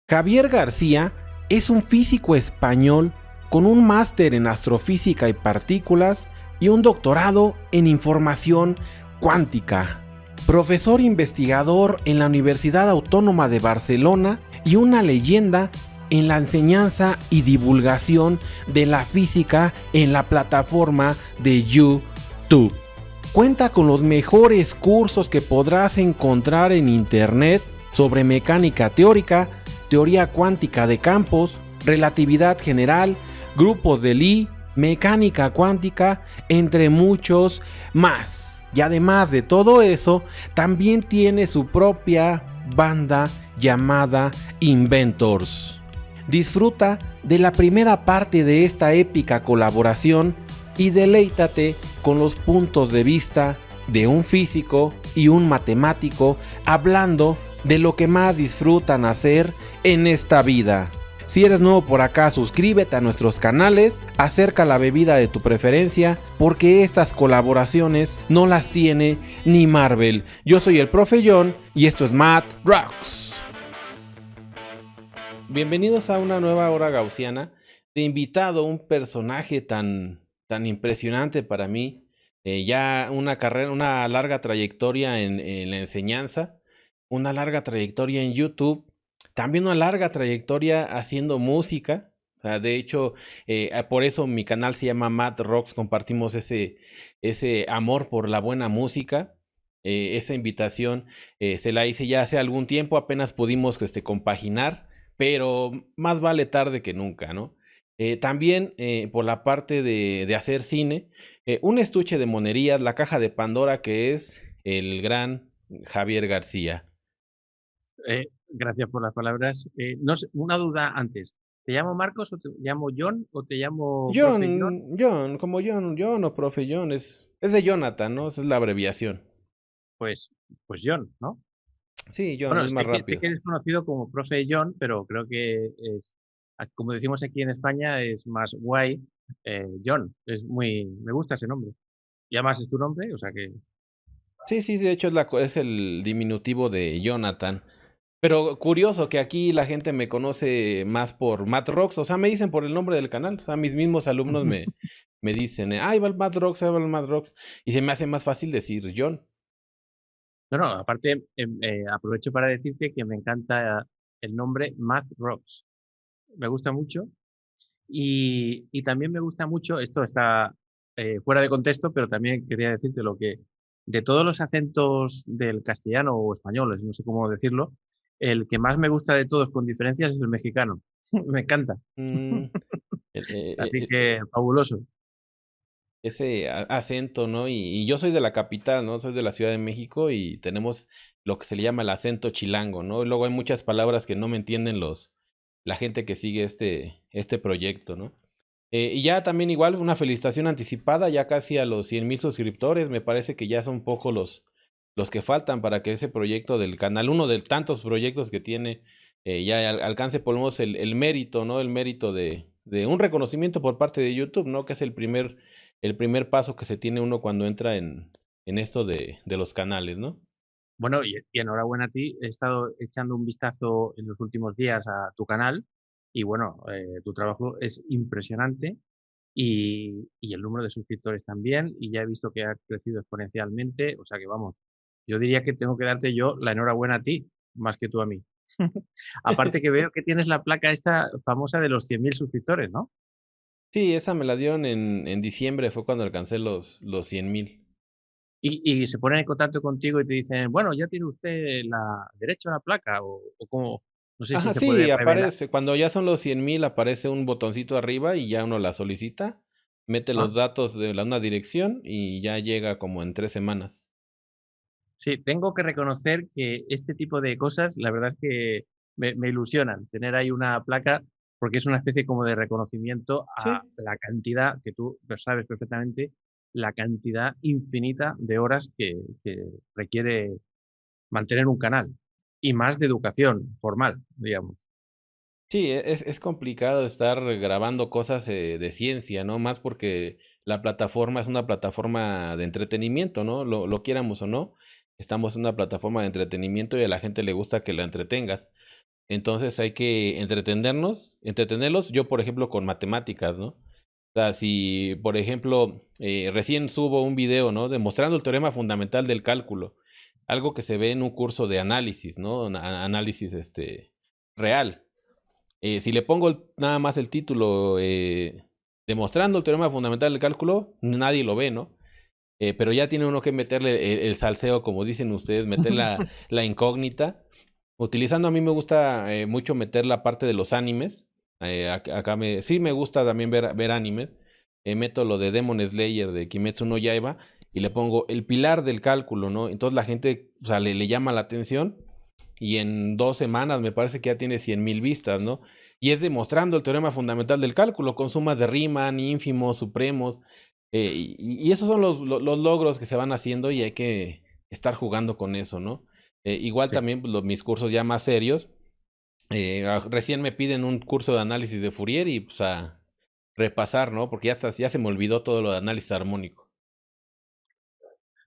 Javier García es un físico español con un máster en astrofísica y partículas y un doctorado en información cuántica. Profesor investigador en la Universidad Autónoma de Barcelona y una leyenda en la enseñanza y divulgación de la física en la plataforma de YouTube. Cuenta con los mejores cursos que podrás encontrar en internet sobre mecánica teórica, teoría cuántica de campos, relatividad general, grupos de Lie, mecánica cuántica, entre muchos más. Y además de todo eso, también tiene su propia banda llamada Inventors. Disfruta de la primera parte de esta épica colaboración y deleítate con los puntos de vista de un físico y un matemático hablando de lo que más disfrutan hacer en esta vida. Si eres nuevo por acá, suscríbete a nuestros canales, acerca la bebida de tu preferencia, porque estas colaboraciones no las tiene ni Marvel. Yo soy el Profe John y esto es Math Rocks. Bienvenidos a una nueva hora gaussiana. De invitado un personaje tan impresionante para mí, ya una larga trayectoria en la enseñanza, una larga trayectoria en YouTube, también una larga trayectoria haciendo música. O sea, de hecho, por eso mi canal se llama Math Rocks, compartimos ese amor por la buena música. Esa invitación se la hice ya hace algún tiempo, apenas pudimos compaginar, pero más vale tarde que nunca, ¿no? También por la parte de hacer cine, un estuche de monerías, la caja de Pandora, que es el gran Javier García. Gracias por las palabras. No sé, una duda antes. ¿Te llamo Marcos o te llamo John o te llamo Profe John? Como John o Profe John, es de Jonathan, ¿no? Esa es la abreviación. Pues John, ¿no? Sí, John, Bueno, es más sé rápido. que eres conocido como Profe John, pero creo que es, como decimos aquí en España, es más guay. John, me gusta ese nombre. Y además es tu nombre, o sea que... Sí, de hecho es el diminutivo de Jonathan. Pero curioso que aquí la gente me conoce más por Math Rocks, o sea, me dicen por el nombre del canal, o sea, mis mismos alumnos me dicen, ahí va el Math Rocks, ahí va el Math Rocks, y se me hace más fácil decir John. No, aparte aprovecho para decirte que me encanta el nombre Math Rocks. Me gusta mucho. Y también me gusta mucho, esto está fuera de contexto, pero también quería decirte lo que de todos los acentos del castellano o español, no sé cómo decirlo, el que más me gusta de todos con diferencias es el mexicano. Me encanta. Mm, Así que fabuloso. ese acento, ¿no? Y yo soy de la capital, ¿no? Soy de la Ciudad de México y tenemos lo que se le llama el acento chilango, ¿no? Y luego hay muchas palabras que no me entienden la gente que sigue este proyecto, ¿no? Y ya también igual una felicitación anticipada, ya casi a los 100,000 suscriptores, me parece que ya son pocos los que faltan para que ese proyecto del canal, uno de tantos proyectos que tiene, ya alcance por lo menos el mérito, ¿no? El mérito de un reconocimiento por parte de YouTube, ¿no? Que es el primer paso que se tiene uno cuando entra en esto de los canales, ¿no? Bueno, y enhorabuena a ti. He estado echando un vistazo en los últimos días a tu canal y bueno, tu trabajo es impresionante y el número de suscriptores también y ya he visto que ha crecido exponencialmente. O sea que vamos, yo diría que tengo que darte yo la enhorabuena a ti, más que tú a mí. Aparte que veo que tienes la placa esta famosa de los 100,000 suscriptores, ¿no? Sí, esa me la dieron en diciembre, fue cuando alcancé los 100,000. Y se ponen en contacto contigo y te dicen, bueno, ya tiene usted derecho a la placa o como, no sé si Ajá, se puede sí, revelar. aparece, cuando ya son los 100,000 aparece un botoncito arriba y ya uno la solicita, mete Ah, los datos de una dirección y ya llega como en 3 semanas. sí, tengo que reconocer que este tipo de cosas, la verdad es que me ilusionan, tener ahí una placa, porque es una especie como de reconocimiento a Sí, la cantidad, que tú lo sabes perfectamente, la cantidad infinita de horas que requiere mantener un canal, y más de educación formal, digamos. sí, es complicado estar grabando cosas de ciencia, ¿no? Más porque la plataforma es una plataforma de entretenimiento, ¿no? Lo quieramos o no, estamos en una plataforma de entretenimiento y a la gente le gusta que la entretengas. Entonces hay que entretenerlos, yo por ejemplo con matemáticas, ¿no? O sea, si por ejemplo recién subo un video, ¿no? Demostrando el teorema fundamental del cálculo, algo que se ve en un curso de análisis, ¿no? Análisis real. Si le pongo nada más el título, demostrando el teorema fundamental del cálculo, nadie lo ve, ¿no? Pero ya tiene uno que meterle el salseo, como dicen ustedes, meter la incógnita. Utilizando, a mí me gusta mucho meter la parte de los animes. Acá sí me gusta también ver animes. Meto lo de Demon Slayer de Kimetsu no Yaiba y le pongo el pilar del cálculo, ¿no? Entonces la gente, o sea, le llama la atención y en 2 semanas me parece que ya tiene 100,000 vistas, ¿no? Y es demostrando el teorema fundamental del cálculo con sumas de Riemann, ínfimos, supremos. Y esos son los logros que se van haciendo y hay que estar jugando con eso, ¿no? Igual Sí. también pues, mis cursos ya más serios. Recién me piden un curso de análisis de Fourier y pues a repasar, ¿no? Porque ya se me olvidó todo lo de análisis armónico.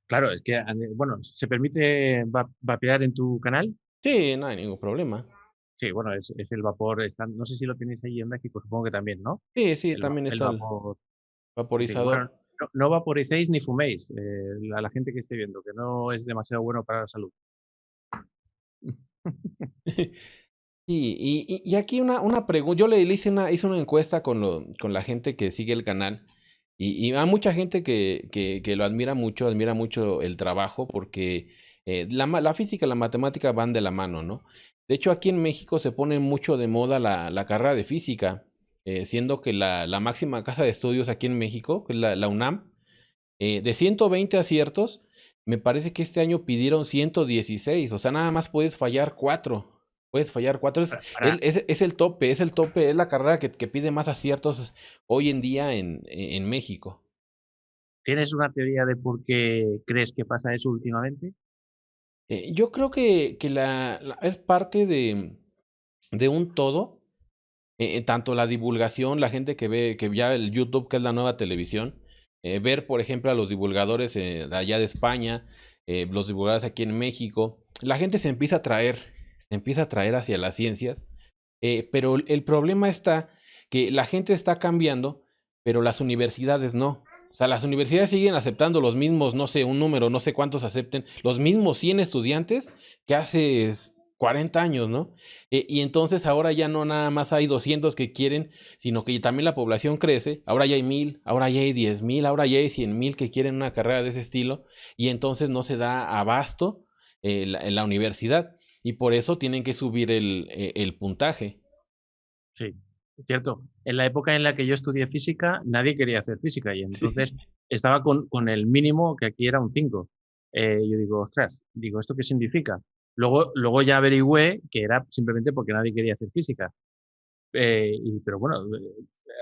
Claro, es que, bueno, ¿se permite vapear en tu canal? Sí, no hay ningún problema. Sí, bueno, es el vapor, no sé si lo tenéis ahí en México, supongo que también, ¿no? Sí, sí, El, también el está el vapor, sí, bueno, vaporizador. no vaporicéis ni fuméis, la gente que esté viendo, que no es demasiado bueno para la salud. Sí, y aquí una pregunta, yo le hice una encuesta con la gente que sigue el canal y hay mucha gente que lo admira mucho el trabajo porque la física y la matemática van de la mano, ¿no? De hecho, aquí en México se pone mucho de moda la carrera de física, siendo que la máxima casa de estudios aquí en México, que es la UNAM, de 120 aciertos, me parece que este año pidieron 116, o sea, nada más puedes fallar 4. Puedes fallar 4, Para, es el tope, es la carrera que pide más aciertos hoy en día en México. ¿tienes una teoría de por qué crees que pasa eso últimamente? Yo creo que es parte de un todo, tanto la divulgación, la gente que ve, que ya el YouTube, que es la nueva televisión, ver, por ejemplo, a los divulgadores de allá de España, los divulgadores aquí en México, la gente se empieza a traer hacia las ciencias, pero el problema está que la gente está cambiando, pero las universidades no. O sea, las universidades siguen aceptando los mismos, no sé, un número, no sé cuántos acepten, los mismos 100 estudiantes que hace 40 años, ¿no? Y entonces ahora ya no nada más hay 200 que quieren, sino que también la población crece, ahora ya hay 1,000, ahora ya hay 10,000, ahora ya hay 100,000 que quieren una carrera de ese estilo, y entonces no se da abasto la universidad, y por eso tienen que subir el puntaje. Sí, es cierto. En la época en la que yo estudié física, nadie quería hacer física y Sí. entonces estaba con el mínimo, que aquí era un 5. Yo digo, ostras, digo, ¿esto qué significa? Luego ya averigüé que era simplemente porque nadie quería hacer física. Pero bueno,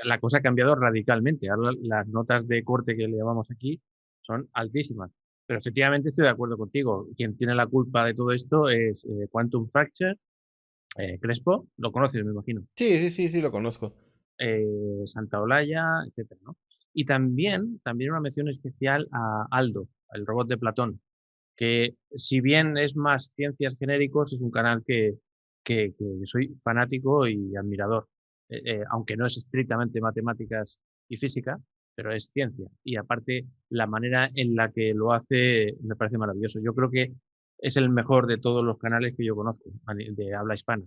la cosa ha cambiado radicalmente. Ahora las notas de corte que le llamamos aquí son altísimas. Pero efectivamente estoy de acuerdo contigo. Quien tiene la culpa de todo esto es Quantum Fracture, Crespo, lo conoces, me imagino. Sí, sí, sí, sí, lo conozco. Santa Olaya, etcétera, ¿no? Y también una mención especial a Aldo, el robot de Platón, que si bien es más ciencias genéricos, es un canal que soy fanático y admirador, aunque no es estrictamente matemáticas y física, pero es ciencia. Y aparte, la manera en la que lo hace me parece maravilloso. Yo creo que es el mejor de todos los canales que yo conozco de habla hispana.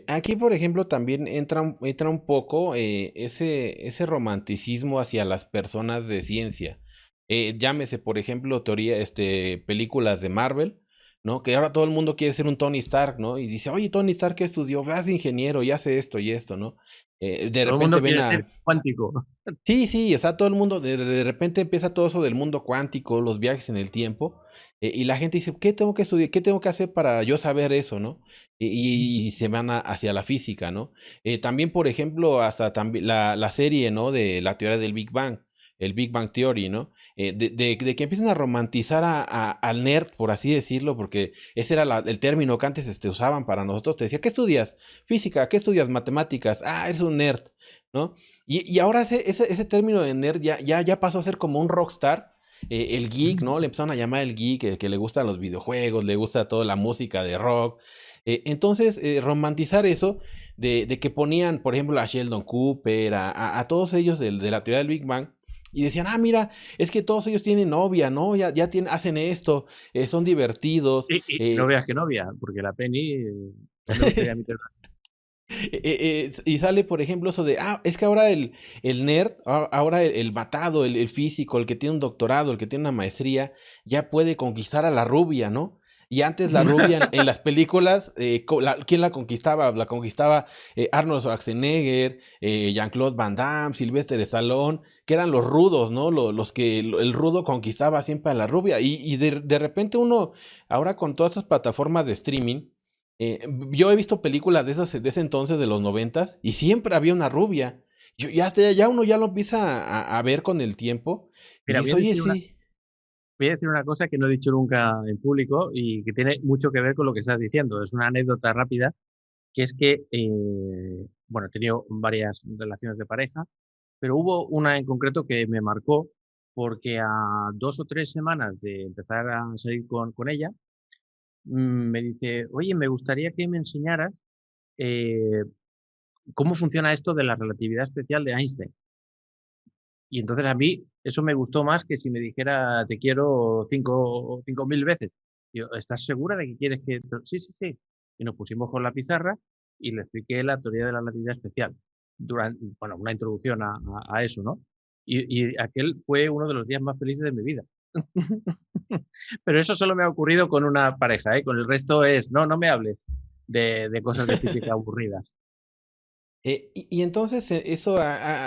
Aquí, por ejemplo, también entra un poco ese romanticismo hacia las personas de ciencia. Llámese, por ejemplo, películas de Marvel, ¿no? Que ahora todo el mundo quiere ser un Tony Stark, ¿no? Y dice, oye, Tony Stark, ¿qué estudió? Es ingeniero y hace esto y esto, ¿no? De Todo el repente mundo ven quiere ser a, cuántico. Sí, sí, o sea, todo el mundo, de repente empieza todo eso del mundo cuántico, los viajes en el tiempo, y la gente dice, ¿qué tengo que estudiar? ¿Qué tengo que hacer para yo saber eso, no? Y se van hacia la física, ¿no? También, por ejemplo, hasta también la serie, ¿no? De la teoría del Big Bang, el Big Bang Theory, ¿no? De que empiezan a romantizar al nerd, por así decirlo, porque ese era el término que antes usaban para nosotros. Te decía, ¿qué estudias? Física, ¿qué estudias? Matemáticas. Ah, eres un nerd, ¿no? Y ahora ese término de nerd ya pasó a ser como un rockstar. El geek, ¿no? Le empezaron a llamar el geek, que le gustan los videojuegos, le gusta toda la música de rock. Entonces, romantizar eso de que ponían, por ejemplo, a Sheldon Cooper, a todos ellos de la teoría del Big Bang, y decían, ah, mira, es que todos ellos tienen novia, ¿no? Ya tienen, hacen esto, son divertidos. Y no veas que novia, porque la Penny, ya me gustaría a mí tener. Y sale, por ejemplo, eso de, ah, es que ahora el nerd, ahora el matado, el físico, el que tiene un doctorado, el que tiene una maestría, ya puede conquistar a la rubia, ¿no? Y antes la rubia en las películas, ¿quién la conquistaba? La conquistaba Arnold Schwarzenegger, Jean-Claude Van Damme, Sylvester Stallone, que eran los rudos, ¿no? Los que el rudo conquistaba siempre a la rubia. Y de repente uno, ahora con todas estas plataformas de streaming, yo he visto películas de ese entonces, de los noventas, y siempre había una rubia. Ya uno ya lo empieza a ver con el tiempo, y Mira, dices, oye, sí. voy a decir una cosa que no he dicho nunca en público y que tiene mucho que ver con lo que estás diciendo. Es una anécdota rápida, que es que, bueno, he tenido varias relaciones de pareja, pero hubo una en concreto que me marcó porque a 2 o 3 semanas de empezar a salir con ella, me dice, oye, me gustaría que me enseñaras eh, cómo funciona esto de la relatividad especial de Einstein. Y entonces a mí eso me gustó más que si me dijera te quiero 5.000 veces. Yo, ¿estás segura de que quieres que...? Sí, sí, sí. Y nos pusimos con la pizarra y le expliqué la teoría de la relatividad especial. Durante, bueno, una introducción a eso, ¿no? Y aquel fue uno de los días más felices de mi vida. Pero eso solo me ha ocurrido con una pareja, ¿eh? Con el resto es, no, no me hables de cosas de física aburridas. Y entonces eso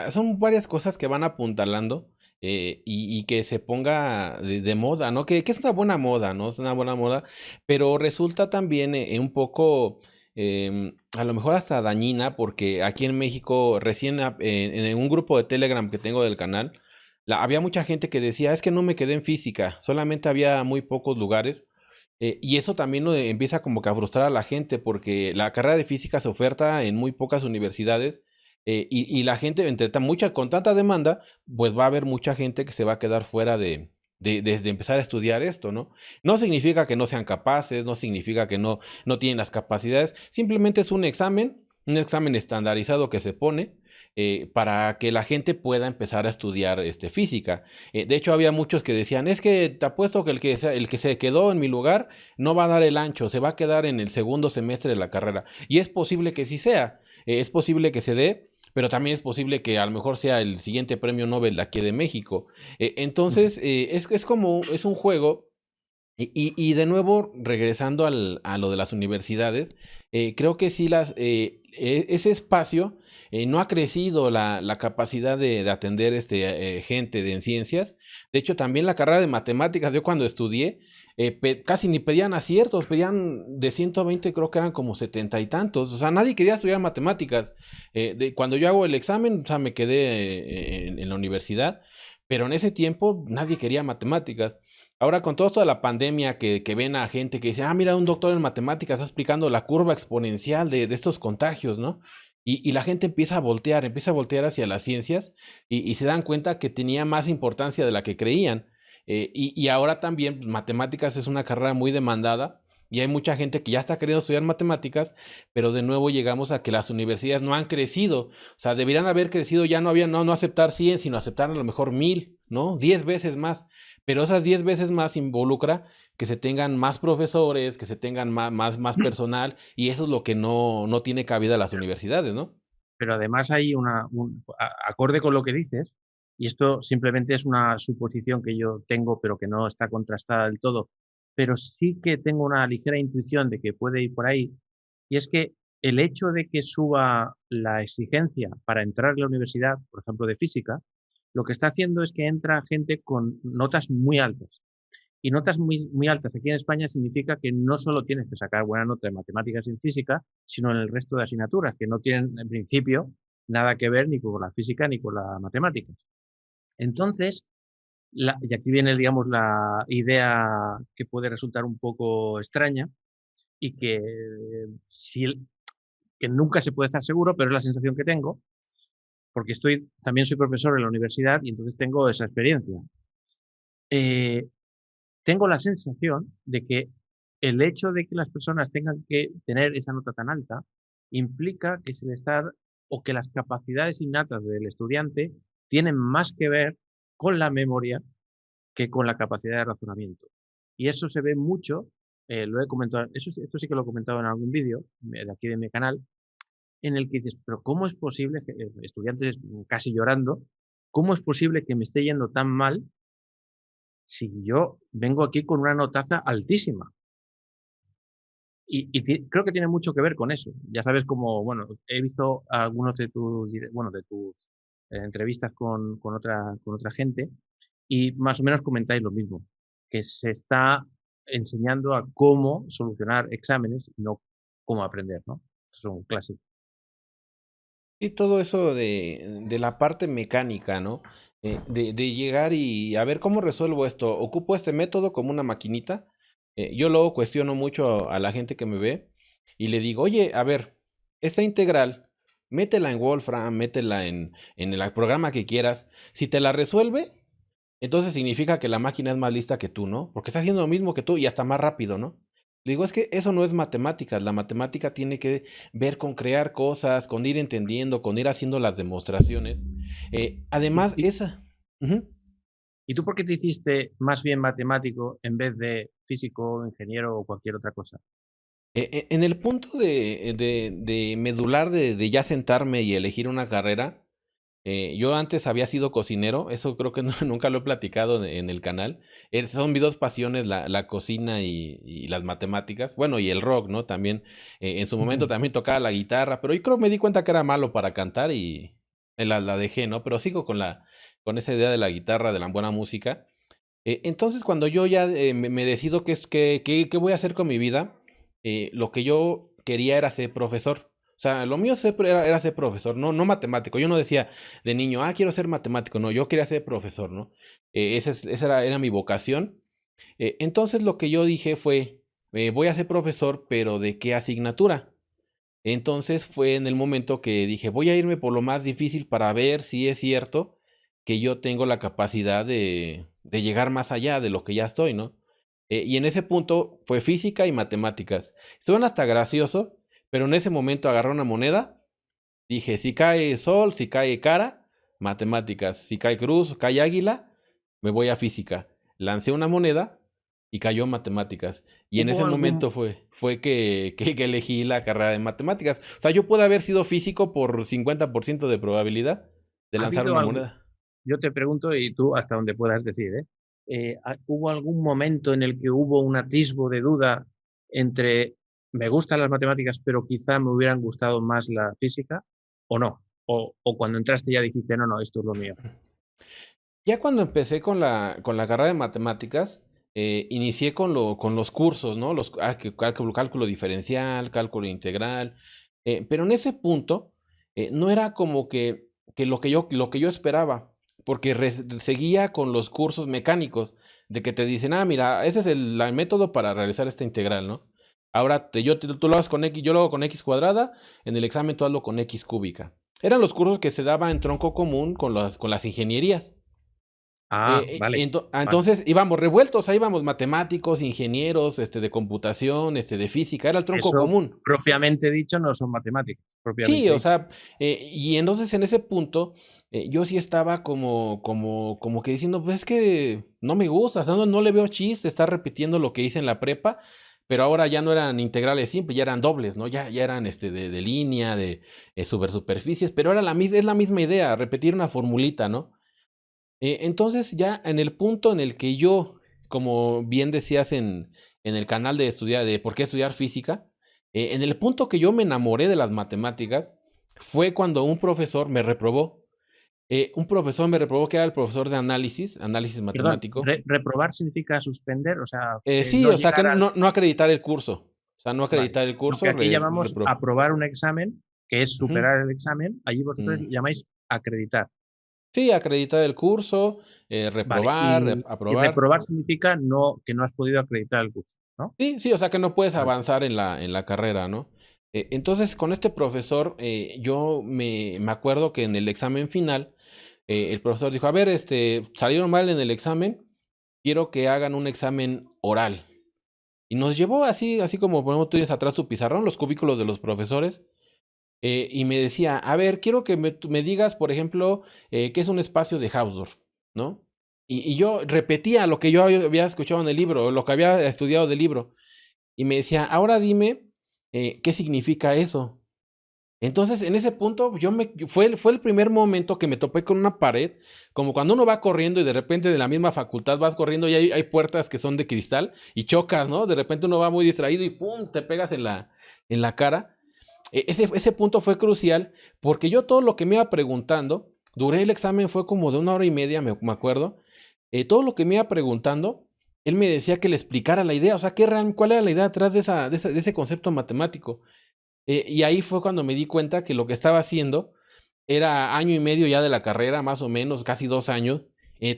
son varias cosas que van apuntalando, y que se ponga de moda, ¿no? Que es una buena moda, ¿no? Es una buena moda, pero resulta también un poco, a lo mejor hasta dañina, porque aquí en México, recién en un grupo de Telegram que tengo del canal, había mucha gente que decía, es que no me quedé en física, solamente había muy pocos lugares. Y eso también empieza como que a frustrar a la gente porque la carrera de física se oferta en muy pocas universidades, y la gente, con tanta demanda, pues va a haber mucha gente que se va a quedar fuera de empezar a estudiar esto, ¿no? No significa que no sean capaces, no significa que no tienen las capacidades, simplemente es un examen estandarizado que se pone para que la gente pueda empezar a estudiar física. De hecho, había muchos que decían, es que te apuesto que el que se quedó en mi lugar no va a dar el ancho, se va a quedar en el segundo semestre de la carrera. Y es posible que sí sea, es posible que se dé, pero también es posible que a lo mejor sea el siguiente premio Nobel de aquí de México. Entonces, es un juego. Y de nuevo, regresando a lo de las universidades, creo que sí ese espacio no ha crecido la capacidad de atender gente en ciencias. De hecho, también la carrera de matemáticas, yo cuando estudié, casi ni pedían aciertos, pedían de 120, creo que eran como 70 y tantos. O sea, nadie quería estudiar matemáticas. Cuando yo hago el examen, o sea, me quedé en la universidad, pero en ese tiempo nadie quería matemáticas. Ahora con todo esto de la pandemia que ven a gente que dice, ah, mira, un doctor en matemáticas está explicando la curva exponencial de estos contagios, ¿no? Y la gente empieza a voltear hacia las ciencias, y se dan cuenta que tenía más importancia de la que creían. Y ahora también pues, matemáticas es una carrera muy demandada, y hay mucha gente que ya está queriendo estudiar matemáticas, pero de nuevo llegamos a que las universidades no han crecido. O sea, deberían haber crecido, ya no aceptar 100, sino aceptar a lo mejor 1000, ¿no? 10 veces más. Pero esas 10 veces más involucra que se tengan más profesores, que se tengan más personal, y eso es lo que no tiene cabida a las universidades, ¿no? Pero además hay acorde con lo que dices, y esto simplemente es una suposición que yo tengo, pero que no está contrastada del todo, pero sí que tengo una ligera intuición de que puede ir por ahí, y es que el hecho de que suba la exigencia para entrar a la universidad, por ejemplo, de física, lo que está haciendo es que entra gente con notas muy altas. Y notas muy, muy altas aquí en España significa que no solo tienes que sacar buena nota en matemáticas y en física, sino en el resto de asignaturas, que no tienen en principio nada que ver ni con la física ni con las matemáticas. Entonces, y aquí viene, digamos, la idea que puede resultar un poco extraña y si, que nunca se puede estar seguro, pero es la sensación que tengo, porque también soy profesor en la universidad y entonces tengo esa experiencia. Eh, Tengo la sensación de que el hecho de que las personas tengan que tener esa nota tan alta implica que se le está o que las capacidades innatas del estudiante tienen más que ver con la memoria que con la capacidad de razonamiento. Y eso se ve mucho, lo he comentado, esto sí que lo he comentado en algún vídeo de aquí de mi canal, en el que dices, pero ¿cómo es posible que estudiantes casi llorando, cómo es posible que me esté yendo tan mal si yo vengo aquí con una notaza altísima? Creo que tiene mucho que ver con eso. Ya sabes cómo, bueno, he visto algunos de tus, bueno, de tus entrevistas con otra gente y más o menos comentáis lo mismo, que se está enseñando a cómo solucionar exámenes y no cómo aprender, ¿no? Es un clásico. Y todo eso de la parte mecánica, ¿no? De llegar y a ver cómo resuelvo esto. Ocupo este método como una maquinita. Yo luego cuestiono mucho a la gente que me ve y le digo, oye, a ver, esta integral, métela en Wolfram, métela en el programa que quieras. Si te la resuelve, entonces significa que la máquina es más lista que tú, ¿no? Porque está haciendo lo mismo que tú y hasta más rápido, ¿no? Le digo, es que eso no es matemáticas. La matemática tiene que ver con crear cosas, con ir entendiendo, con ir haciendo las demostraciones. ¿Y, Además, y, esa... Ujú. y tú por qué te hiciste más bien matemático en vez de físico, ingeniero o cualquier otra cosa? En el punto de medular, de ya sentarme y elegir una carrera, yo antes había sido cocinero, eso creo que nunca lo he platicado en el canal. Son mis dos pasiones, la cocina y las matemáticas. Bueno, y el rock, ¿no? También, en su momento Ujú. también tocaba la guitarra, pero yo creo que me di cuenta que era malo para cantar y la dejé, ¿no? Pero sigo con esa idea de la guitarra, de la buena música. Entonces, cuando yo ya me decido qué voy a hacer con mi vida, lo que yo quería era ser profesor. O sea, lo mío era ser profesor, no matemático. Yo no decía de niño, quiero ser matemático. No, yo quería ser profesor, ¿no? Esa era mi vocación. Entonces, lo que yo dije fue, voy a ser profesor, pero ¿de qué asignatura? Entonces fue en el momento que dije, voy a irme por lo más difícil para ver si es cierto que yo tengo la capacidad de llegar más allá de lo que ya estoy, ¿no? Y en ese punto fue física y matemáticas. Suena hasta gracioso, pero en ese momento agarré una moneda, dije, si cae sol, si cae cara, matemáticas, si cae cruz, cae águila, me voy a física. Lancé una moneda y cayó matemáticas. Y en ese ¿Hubo algún, momento fue que elegí la carrera de matemáticas. O sea, yo pude haber sido físico por 50% de probabilidad de ha lanzar habido una algo, moneda. yo te pregunto y tú hasta donde puedas decir, ¿eh? ¿Hubo algún momento en el que hubo un atisbo de duda entre me gustan las matemáticas, pero quizá me hubieran gustado más la física o no? O cuando entraste ya dijiste, no, no, esto es lo mío. Ya cuando empecé con la carrera de matemáticas, inicié con los cursos, ¿no? Cálculo diferencial, cálculo integral. Pero en ese punto, no era como que lo que yo esperaba, porque seguía con los cursos mecánicos, de que te dicen, mira, ese es el método para realizar esta integral, ¿no? Ahora tú lo haces con X, yo lo hago con X cuadrada, en el examen tú hazlo con X cúbica. Eran los cursos que se daba en tronco común con las ingenierías. Vale, vale. Entonces íbamos revueltos, ahí íbamos matemáticos, ingenieros, de computación, de física, era el tronco Eso común. propiamente dicho no son matemáticas, Sí, propiamente o dicho. sea, y entonces en ese punto yo sí estaba como que diciendo, pues es que no me gusta, o sea, no le veo chiste estar repitiendo lo que hice en la prepa, pero ahora ya no eran integrales simples, ya eran dobles, ¿no? Ya eran de línea, de superficies, pero es la misma idea, repetir una formulita, ¿no? Entonces ya en el punto en el que yo, como bien decías en el canal de estudiar, de por qué estudiar física, en el punto que yo me enamoré de las matemáticas fue cuando un profesor me reprobó. Un profesor me reprobó que era el profesor de análisis Perdón, matemático. reprobar significa suspender, o sea, Sí, no o sea que llegar al... no acreditar el curso. O sea, no Vale. acreditar el Lo que curso, aquí llamamos reprobó. aprobar un examen, que es Ujú. superar el examen, allí vosotros Mm. llamáis acreditar. Sí, acreditar el curso, Vale. reprobar, Y aprobar. reprobar significa no, que no has podido acreditar el curso, ¿no? Sí, sí, o sea que no puedes Vale. avanzar en la carrera, ¿no? Entonces, con este profesor, yo me acuerdo que en el examen final, el profesor dijo, a ver, salieron mal en el examen, quiero que hagan un examen oral. y nos llevó así como ponemos tú tienes atrás tu pizarrón, los cubículos de los profesores, y me decía, a ver, quiero que tú me digas, por ejemplo, qué es un espacio de Hausdorff, ¿no? Y yo repetía lo que yo había escuchado en el libro, lo que había estudiado del libro, y me decía, ahora dime qué significa eso. Entonces, en ese punto, fue el primer momento que me topé con una pared, como cuando uno va corriendo y de repente de la misma facultad vas corriendo y hay puertas que son de cristal y chocas, ¿no? De repente uno va muy distraído y ¡pum! Te pegas en la cara. Ese punto fue crucial porque yo todo lo que me iba preguntando, duré el examen, fue como de 1 hora y media, me acuerdo. Todo lo que me iba preguntando, él me decía que le explicara la idea, o sea, cuál era la idea detrás de ese concepto matemático. Y ahí fue cuando me di cuenta que lo que estaba haciendo era año y medio ya de la carrera, más o menos, casi 2 años.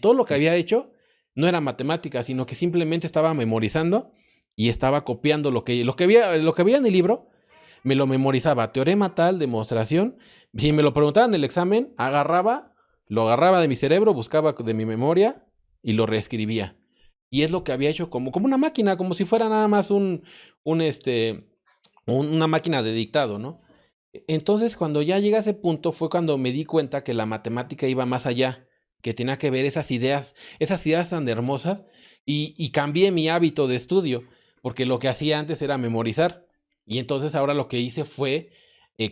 Todo lo que Sí. había hecho no era matemática, sino que simplemente estaba memorizando y estaba copiando lo que había en el libro, me lo memorizaba, teorema tal, demostración. Si me lo preguntaban en el examen, lo agarraba de mi cerebro, buscaba de mi memoria y lo reescribía. Y es lo que había hecho como una máquina, como si fuera nada más una máquina de dictado, ¿no? Entonces, cuando ya llega a ese punto, fue cuando me di cuenta que la matemática iba más allá, que tenía que ver esas ideas tan hermosas, y cambié mi hábito de estudio, porque lo que hacía antes era memorizar, y entonces ahora lo que hice fue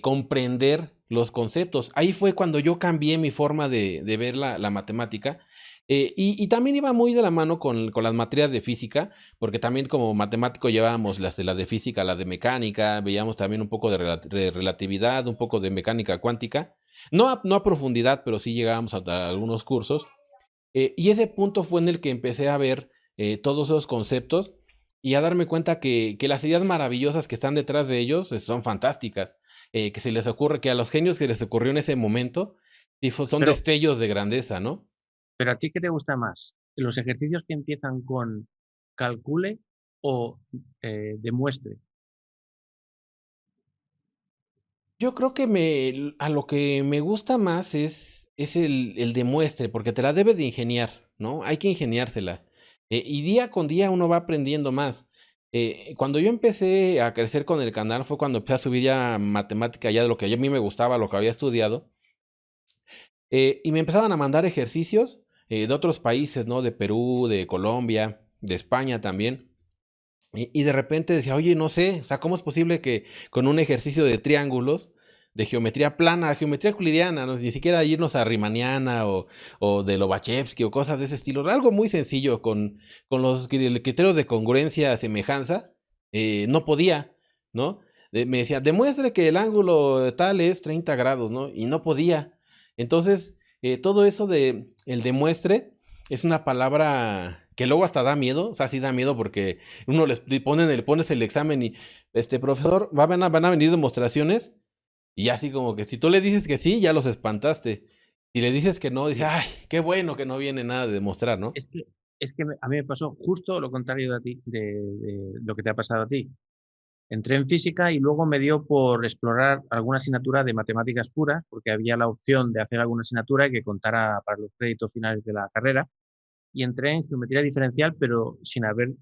comprender los conceptos. Ahí fue cuando yo cambié mi forma de ver la matemática, y también iba muy de la mano con las materias de física, porque también como matemático llevábamos las de física, las de mecánica, veíamos también un poco de relatividad, un poco de mecánica cuántica, no a profundidad, pero sí llegábamos a algunos cursos, y ese punto fue en el que empecé a ver todos esos conceptos y a darme cuenta que las ideas maravillosas que están detrás de ellos son fantásticas, que se les ocurre, que a los genios que les ocurrió en ese momento, y son Pero, destellos de grandeza, ¿no? pero ¿a ti qué te gusta más? ¿Los ejercicios que empiezan con calcule o demuestre? Yo creo que a lo que me gusta más es el demuestre, porque te la debes de ingeniar, ¿no? Hay que ingeniársela. Y día con día uno va aprendiendo más. Cuando yo empecé a crecer con el canal fue cuando empecé a subir ya matemática, ya de lo que a mí me gustaba, lo que había estudiado. Y me empezaban a mandar ejercicios de otros países, ¿no? De Perú, de Colombia, de España también. Y de repente decía, oye, no sé, o sea, ¿cómo es posible que con un ejercicio de triángulos, de geometría plana, geometría euclidiana, no, ni siquiera irnos a Riemanniana o de Lobachevsky o cosas de ese estilo, algo muy sencillo con los criterios de congruencia, semejanza, no podía, ¿no? Me decía, demuestre que el ángulo tal es 30 grados, ¿no? Y no podía. Entonces, todo eso de el demuestre es una palabra que luego hasta da miedo, o sea, sí da miedo porque uno le pones el examen y, profesor, van a venir demostraciones, y así como que si tú le dices que sí, ya los espantaste. Si le dices que no, dice, Sí. ay, qué bueno que no viene nada de demostrar, ¿no? Es que, a mí me pasó justo lo contrario de a ti, de lo que te ha pasado a ti. Entré en física y luego me dio por explorar alguna asignatura de matemáticas puras, porque había la opción de hacer alguna asignatura que contara para los créditos finales de la carrera. Y entré en geometría diferencial, pero sin haber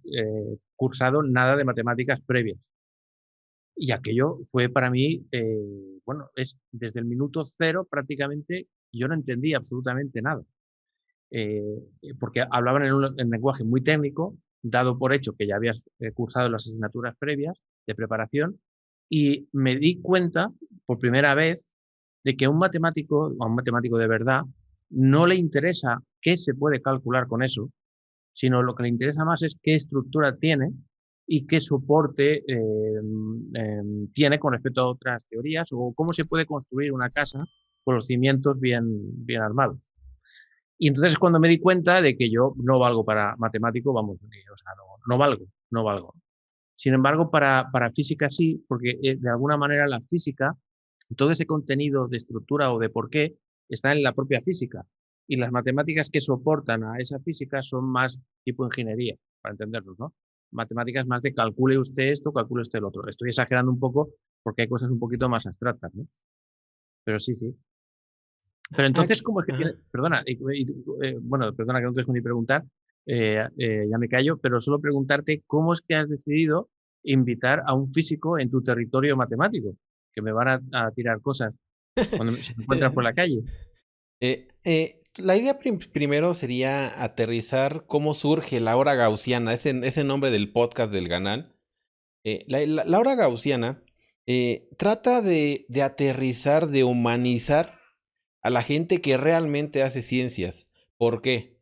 cursado nada de matemáticas previas. Y aquello fue para mí, bueno, es desde el minuto cero prácticamente, yo no entendía absolutamente nada. Eh, Porque hablaban en lenguaje muy técnico, dado por hecho que ya habías cursado las asignaturas previas de preparación, y me di cuenta por primera vez de que a un matemático de verdad, no le interesa qué se puede calcular con eso, sino lo que le interesa más es qué estructura tiene y qué soporte tiene con respecto a otras teorías, o cómo se puede construir una casa con los cimientos bien armados. Y entonces es cuando me di cuenta de que yo no valgo para matemático, vamos, o sea, no valgo. Sin embargo, para física sí, porque de alguna manera la física, todo ese contenido de estructura o de por qué, está en la propia física. Y las matemáticas que soportan a esa física son más tipo ingeniería, para entendernos, ¿no? Matemáticas más de calcule usted esto, calcule usted lo otro. Estoy exagerando un poco porque hay cosas un poquito más abstractas, ¿no? Pero sí, sí. Pero entonces, Aquí, ¿cómo es que tiene, ajá. perdona, bueno, perdona que no te dejo ni preguntar, ya me callo, pero solo preguntarte cómo es que has decidido invitar a un físico en tu territorio matemático, que me van a tirar cosas si me encuentras por la calle. La idea primero sería aterrizar cómo surge la hora gaussiana, ese nombre del podcast del canal. La hora gaussiana trata de aterrizar, de humanizar a la gente que realmente hace ciencias. ¿Por qué?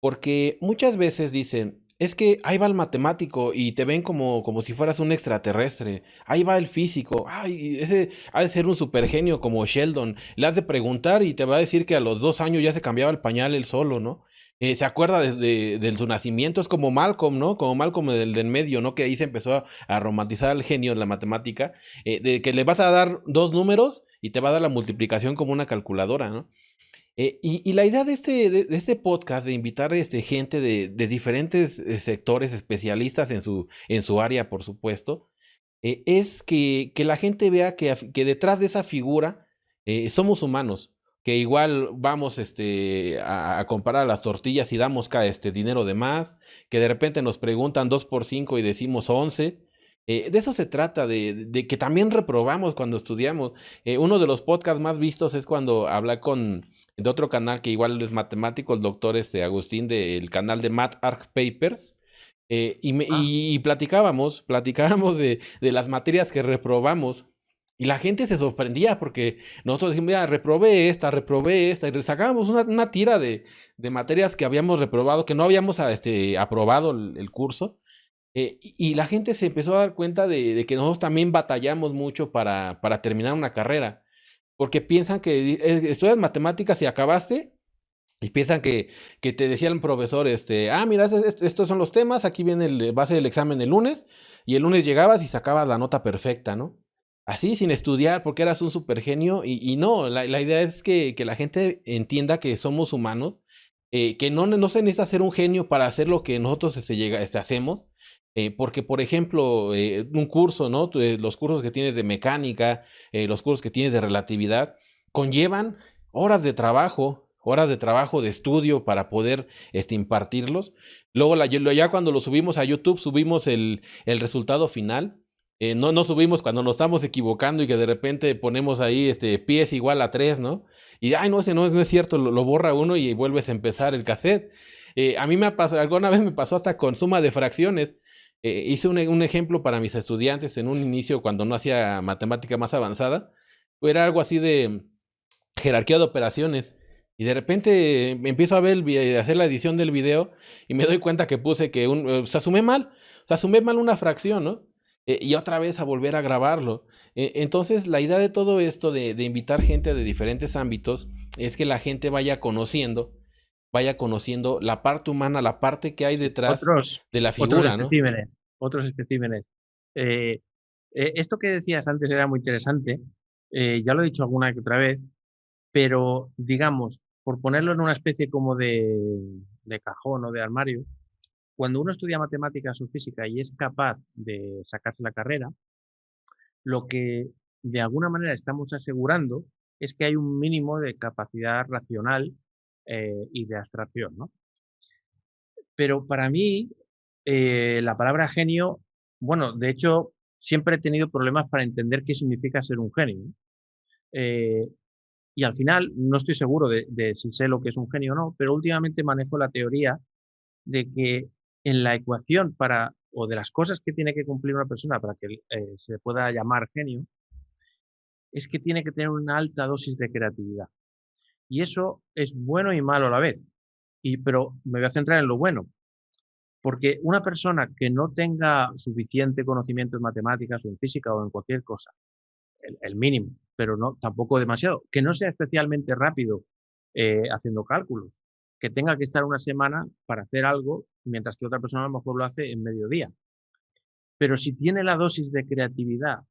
Porque muchas veces dicen, es que ahí va el matemático y te ven como si fueras un extraterrestre. Ahí va el físico. Ay, ese ha de ser un supergenio como Sheldon. Le has de preguntar y te va a decir que a los 2 años ya se cambiaba el pañal él solo, ¿no? Se acuerda de su nacimiento, es como Malcolm, ¿no? Como Malcolm del medio, ¿no? Que ahí se empezó a romantizar al genio en la matemática, de que le vas a dar dos números y te va a dar la multiplicación como una calculadora, ¿no? Y la idea de este podcast, de invitar gente de diferentes sectores, especialistas en su área, por supuesto, es que la gente vea que detrás de esa figura somos humanos, que igual vamos a comprar las tortillas y damos dinero de más, que de repente nos preguntan 2 por 5 y decimos 11. De eso se trata, de que también reprobamos cuando estudiamos. Uno de los podcasts más vistos es cuando habla de otro canal que igual es matemático, el doctor Agustín, del canal de Math Arc Papers. Ah, Y platicábamos de las materias que reprobamos. Y la gente se sorprendía porque nosotros dijimos, mira, reprobé esta, y sacábamos una tira de materias que habíamos reprobado, que no habíamos aprobado el curso. Y la gente se empezó a dar cuenta de que nosotros también batallamos mucho para terminar una carrera, porque piensan que estudias matemáticas y acabaste, y piensan que te decía el profesor, mira, estos son los temas, aquí viene va a ser el examen el lunes, y el lunes llegabas y sacabas la nota perfecta, ¿no? Así, sin estudiar, porque eras un super genio, y no, la idea es que la gente entienda que somos humanos, que no se necesita ser un genio para hacer lo que nosotros hacemos, porque, por ejemplo, un curso, ¿no? Los cursos que tienes de mecánica, los cursos que tienes de relatividad, conllevan horas de trabajo, de estudio para poder impartirlos. Luego, ya cuando lo subimos a YouTube, subimos el resultado final. No subimos cuando nos estamos equivocando y que de repente ponemos ahí pi es igual a 3, ¿no? Y, ay, no, ese no es cierto, lo borra uno y vuelves a empezar el cassette. A mí alguna vez me pasó hasta con suma de fracciones. Hice un ejemplo para mis estudiantes en un inicio cuando no hacía matemática más avanzada. Era algo así de jerarquía de operaciones. Y de repente me empiezo a ver hacer la edición del video y me doy cuenta que puse que o sea, sumé mal una fracción, ¿no? Y otra vez a volver a grabarlo. Entonces, la idea de todo esto, de invitar gente de diferentes ámbitos, es que la gente vaya conociendo la parte humana, la parte que hay detrás otros, de la otros figura, ¿no? especímenes, otros especímenes. Eh, Esto que decías antes era muy interesante, ya lo he dicho alguna que otra vez, pero digamos, por ponerlo en una especie como de cajón o de armario, cuando uno estudia matemáticas o física y es capaz de sacarse la carrera, lo que de alguna manera estamos asegurando es que hay un mínimo de capacidad racional y de abstracción, ¿no? Pero para mí, la palabra genio, bueno, de hecho, siempre he tenido problemas para entender qué significa ser un genio, ¿no? Eh, y al final, no estoy seguro de si sé lo que es un genio o no, pero últimamente manejo la teoría de que en la ecuación o de las cosas que tiene que cumplir una persona para que se pueda llamar genio, es que tiene que tener una alta dosis de creatividad. Y eso es bueno y malo a la vez. Pero me voy a centrar en lo bueno. Porque una persona que no tenga suficiente conocimiento en matemáticas o en física o en cualquier cosa, el mínimo, pero no tampoco demasiado, que no sea especialmente rápido haciendo cálculos, que tenga que estar una semana para hacer algo, mientras que otra persona a lo mejor lo hace en mediodía. Pero si tiene la dosis de creatividad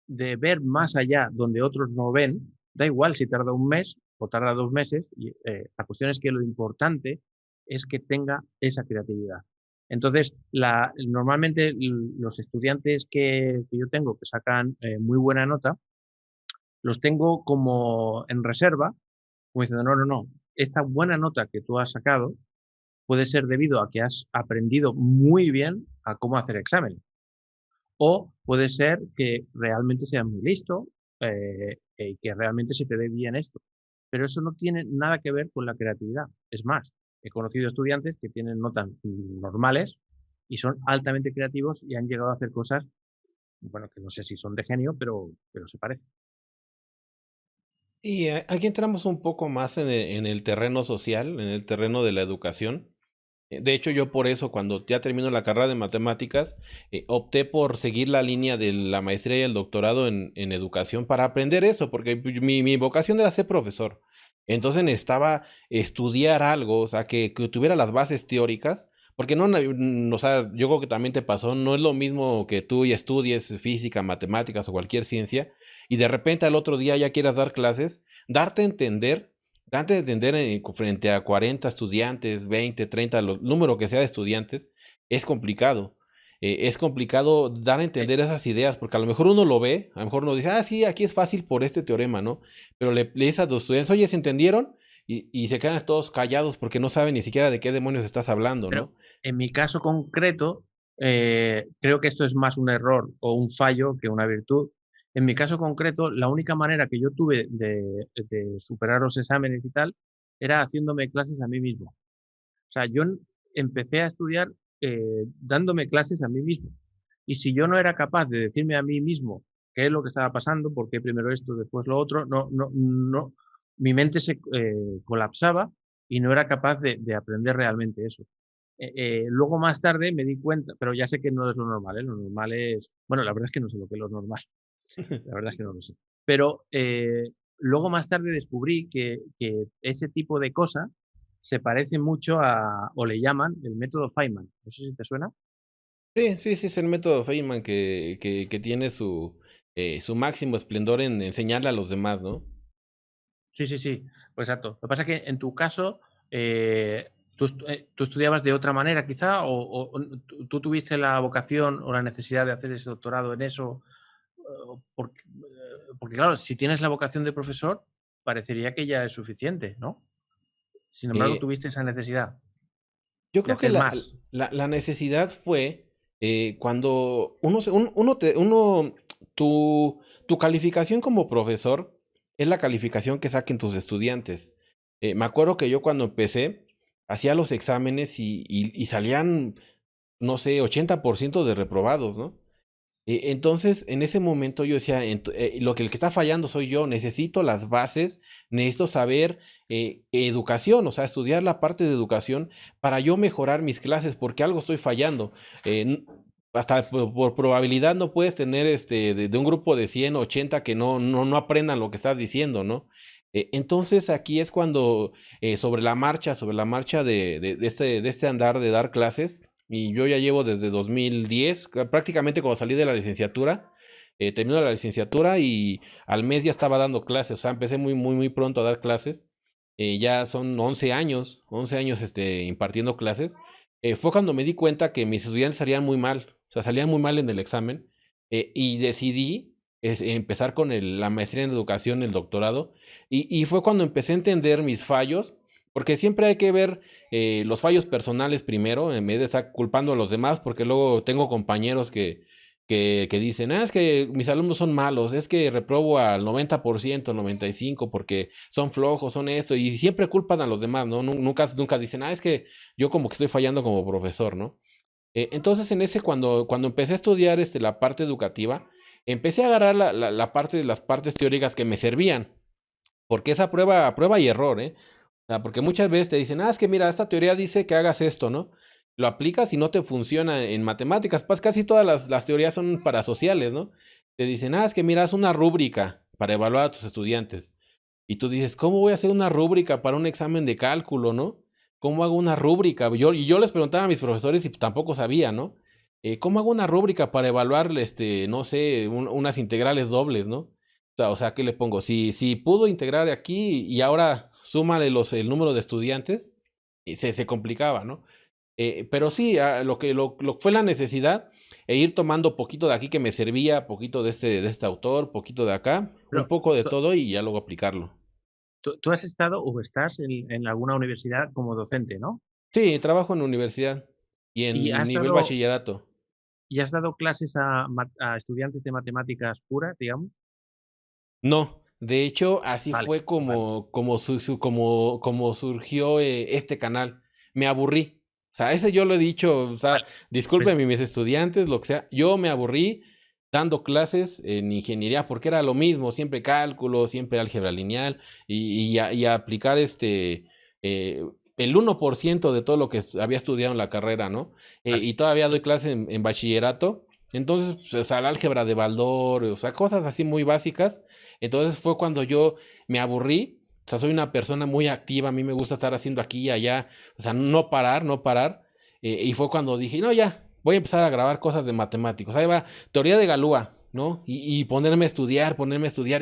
de ver más allá donde otros no ven, da igual si tarda un mes o tarda 2 meses, la cuestión es que lo importante es que tenga esa creatividad. Entonces, normalmente los estudiantes que yo tengo que sacan muy buena nota, los tengo como en reserva, como diciendo, no, esta buena nota que tú has sacado puede ser debido a que has aprendido muy bien a cómo hacer exámenes. O puede ser que realmente seas muy listo, y que realmente se te dé bien esto. Pero eso no tiene nada que ver con la creatividad. Es más, he conocido estudiantes que tienen notas normales y son altamente creativos y han llegado a hacer cosas, bueno, que no sé si son de genio, pero se parecen. Y aquí entramos un poco más en el terreno social, en el terreno de la educación. De hecho, yo por eso, cuando ya termino la carrera de matemáticas, opté por seguir la línea de la maestría y el doctorado en educación para aprender eso, porque mi vocación era ser profesor. Entonces necesitaba estudiar algo, o sea, que tuviera las bases teóricas, porque no, o sea, yo creo que también te pasó, no es lo mismo que tú ya estudies física, matemáticas o cualquier ciencia, y de repente al otro día ya quieras dar clases, darte a entender antes de entender frente a 40 estudiantes, 20, 30, el número que sea de estudiantes, es complicado. Es complicado dar a Eh, entender esas ideas, porque a lo mejor uno lo ve, a lo mejor uno dice, ah, sí, aquí es fácil por este teorema, ¿no? Pero le dices a los estudiantes, oye, ¿se entendieron? Y se quedan todos callados porque no saben ni siquiera de qué demonios estás hablando, pero ¿no? en mi caso concreto, creo que esto es más un error o un fallo que una virtud. En mi caso concreto, la única manera que yo tuve de superar los exámenes y tal, era haciéndome clases a mí mismo. O sea, yo empecé a estudiar dándome clases a mí mismo. Y si yo no era capaz de decirme a mí mismo qué es lo que estaba pasando, por qué primero esto, después lo otro, no, mi mente se colapsaba y no era capaz de aprender realmente eso. Luego más tarde me di cuenta, pero ya sé que no es lo normal, ¿eh? Lo normal es, bueno, la verdad es que no sé lo que es lo normal, la verdad es que no lo sé. Pero luego más tarde descubrí que ese tipo de cosas se parece mucho a, o le llaman el método Feynman. No sé si te suena. Sí, sí, sí, es el método Feynman que tiene su máximo esplendor en enseñarle a los demás, ¿no? Sí, sí, sí, pues exacto. Lo que pasa es que en tu caso, tú estudiabas de otra manera quizá, o tú tuviste la vocación o la necesidad de hacer ese doctorado en eso, porque claro, si tienes la vocación de profesor, parecería que ya es suficiente, ¿no? Sin embargo, Eh, tuviste esa necesidad Yo de creo que hacer más. la necesidad fue cuando tu calificación como profesor es la calificación que saquen tus estudiantes. Me acuerdo que yo cuando empecé hacía los exámenes y salían, no sé, 80% de reprobados, ¿no? Entonces, en ese momento yo decía, lo que el que está fallando soy yo, necesito las bases, necesito saber educación, o sea, estudiar la parte de educación para yo mejorar mis clases, porque algo estoy fallando. Hasta por probabilidad no puedes tener de un grupo de 100 80 que no aprendan lo que estás diciendo, ¿no? Entonces aquí es cuando sobre la marcha de este andar de dar clases, y yo ya llevo desde 2010, prácticamente cuando salí de la licenciatura, termino la licenciatura y al mes ya estaba dando clases, o sea, empecé muy pronto a dar clases, ya son 11 años impartiendo clases. Fue cuando me di cuenta que mis estudiantes salían muy mal, o sea, salían muy mal en el examen, y decidí empezar con la maestría en educación, el doctorado, y fue cuando empecé a entender mis fallos, porque siempre hay que ver los fallos personales primero, en vez de estar culpando a los demás, porque luego tengo compañeros que dicen, ah, es que mis alumnos son malos, es que reprobo al 90%, 95%, porque son flojos, son esto, y siempre culpan a los demás, ¿no? Nunca dicen, ah, es que yo como que estoy fallando como profesor, ¿no? Entonces, cuando empecé a estudiar la parte educativa, empecé a agarrar la parte de las partes teóricas que me servían, porque esa prueba y error, ¿eh? O sea, porque muchas veces te dicen, ah, es que mira, esta teoría dice que hagas esto, ¿no? Lo aplicas y no te funciona en matemáticas. Pues casi todas las teorías son para sociales, ¿no? Te dicen, ah, es que mira, haz una rúbrica para evaluar a tus estudiantes. Y tú dices, ¿cómo voy a hacer una rúbrica para un examen de cálculo, no? ¿Cómo hago una rúbrica? Y yo les preguntaba a mis profesores y tampoco sabía, ¿no? ¿Cómo hago una rúbrica para evaluar, no sé, unas integrales dobles, ¿no? O sea, ¿qué le pongo? Si pudo integrar aquí y ahora súmale el número de estudiantes, y se complicaba, ¿no? Pero sí, lo fue la necesidad ir tomando poquito de aquí que me servía, poquito de este autor, poquito de acá, un Pero poco de tú, todo y ya luego aplicarlo. tú has estado o estás en alguna universidad como docente, ¿no? Sí, trabajo en universidad y ¿Y en has nivel dado bachillerato. clases a estudiantes de matemáticas puras, digamos? No, de hecho, así Vale, fue vale, como surgió, este canal. Me aburrí. O sea, ese yo lo he dicho, o sea, vale. Pues discúlpenme mis estudiantes, lo que sea, yo me aburrí dando clases en ingeniería porque era lo mismo, siempre cálculo, siempre álgebra lineal y aplicar eh, el 1% de todo lo que había estudiado en la carrera, ¿no? vale. Y todavía doy clases en bachillerato, entonces, pues, o sea, el álgebra de Baldor, o sea, cosas así muy básicas. Entonces fue cuando yo me aburrí. O sea, soy una persona muy activa, a mí me gusta estar haciendo aquí y allá, o sea, no parar, no parar. Y fue cuando dije, no, ya, voy a empezar a grabar cosas de matemáticos. Ahí va, teoría de Galúa, ¿no? Y ponerme a estudiar,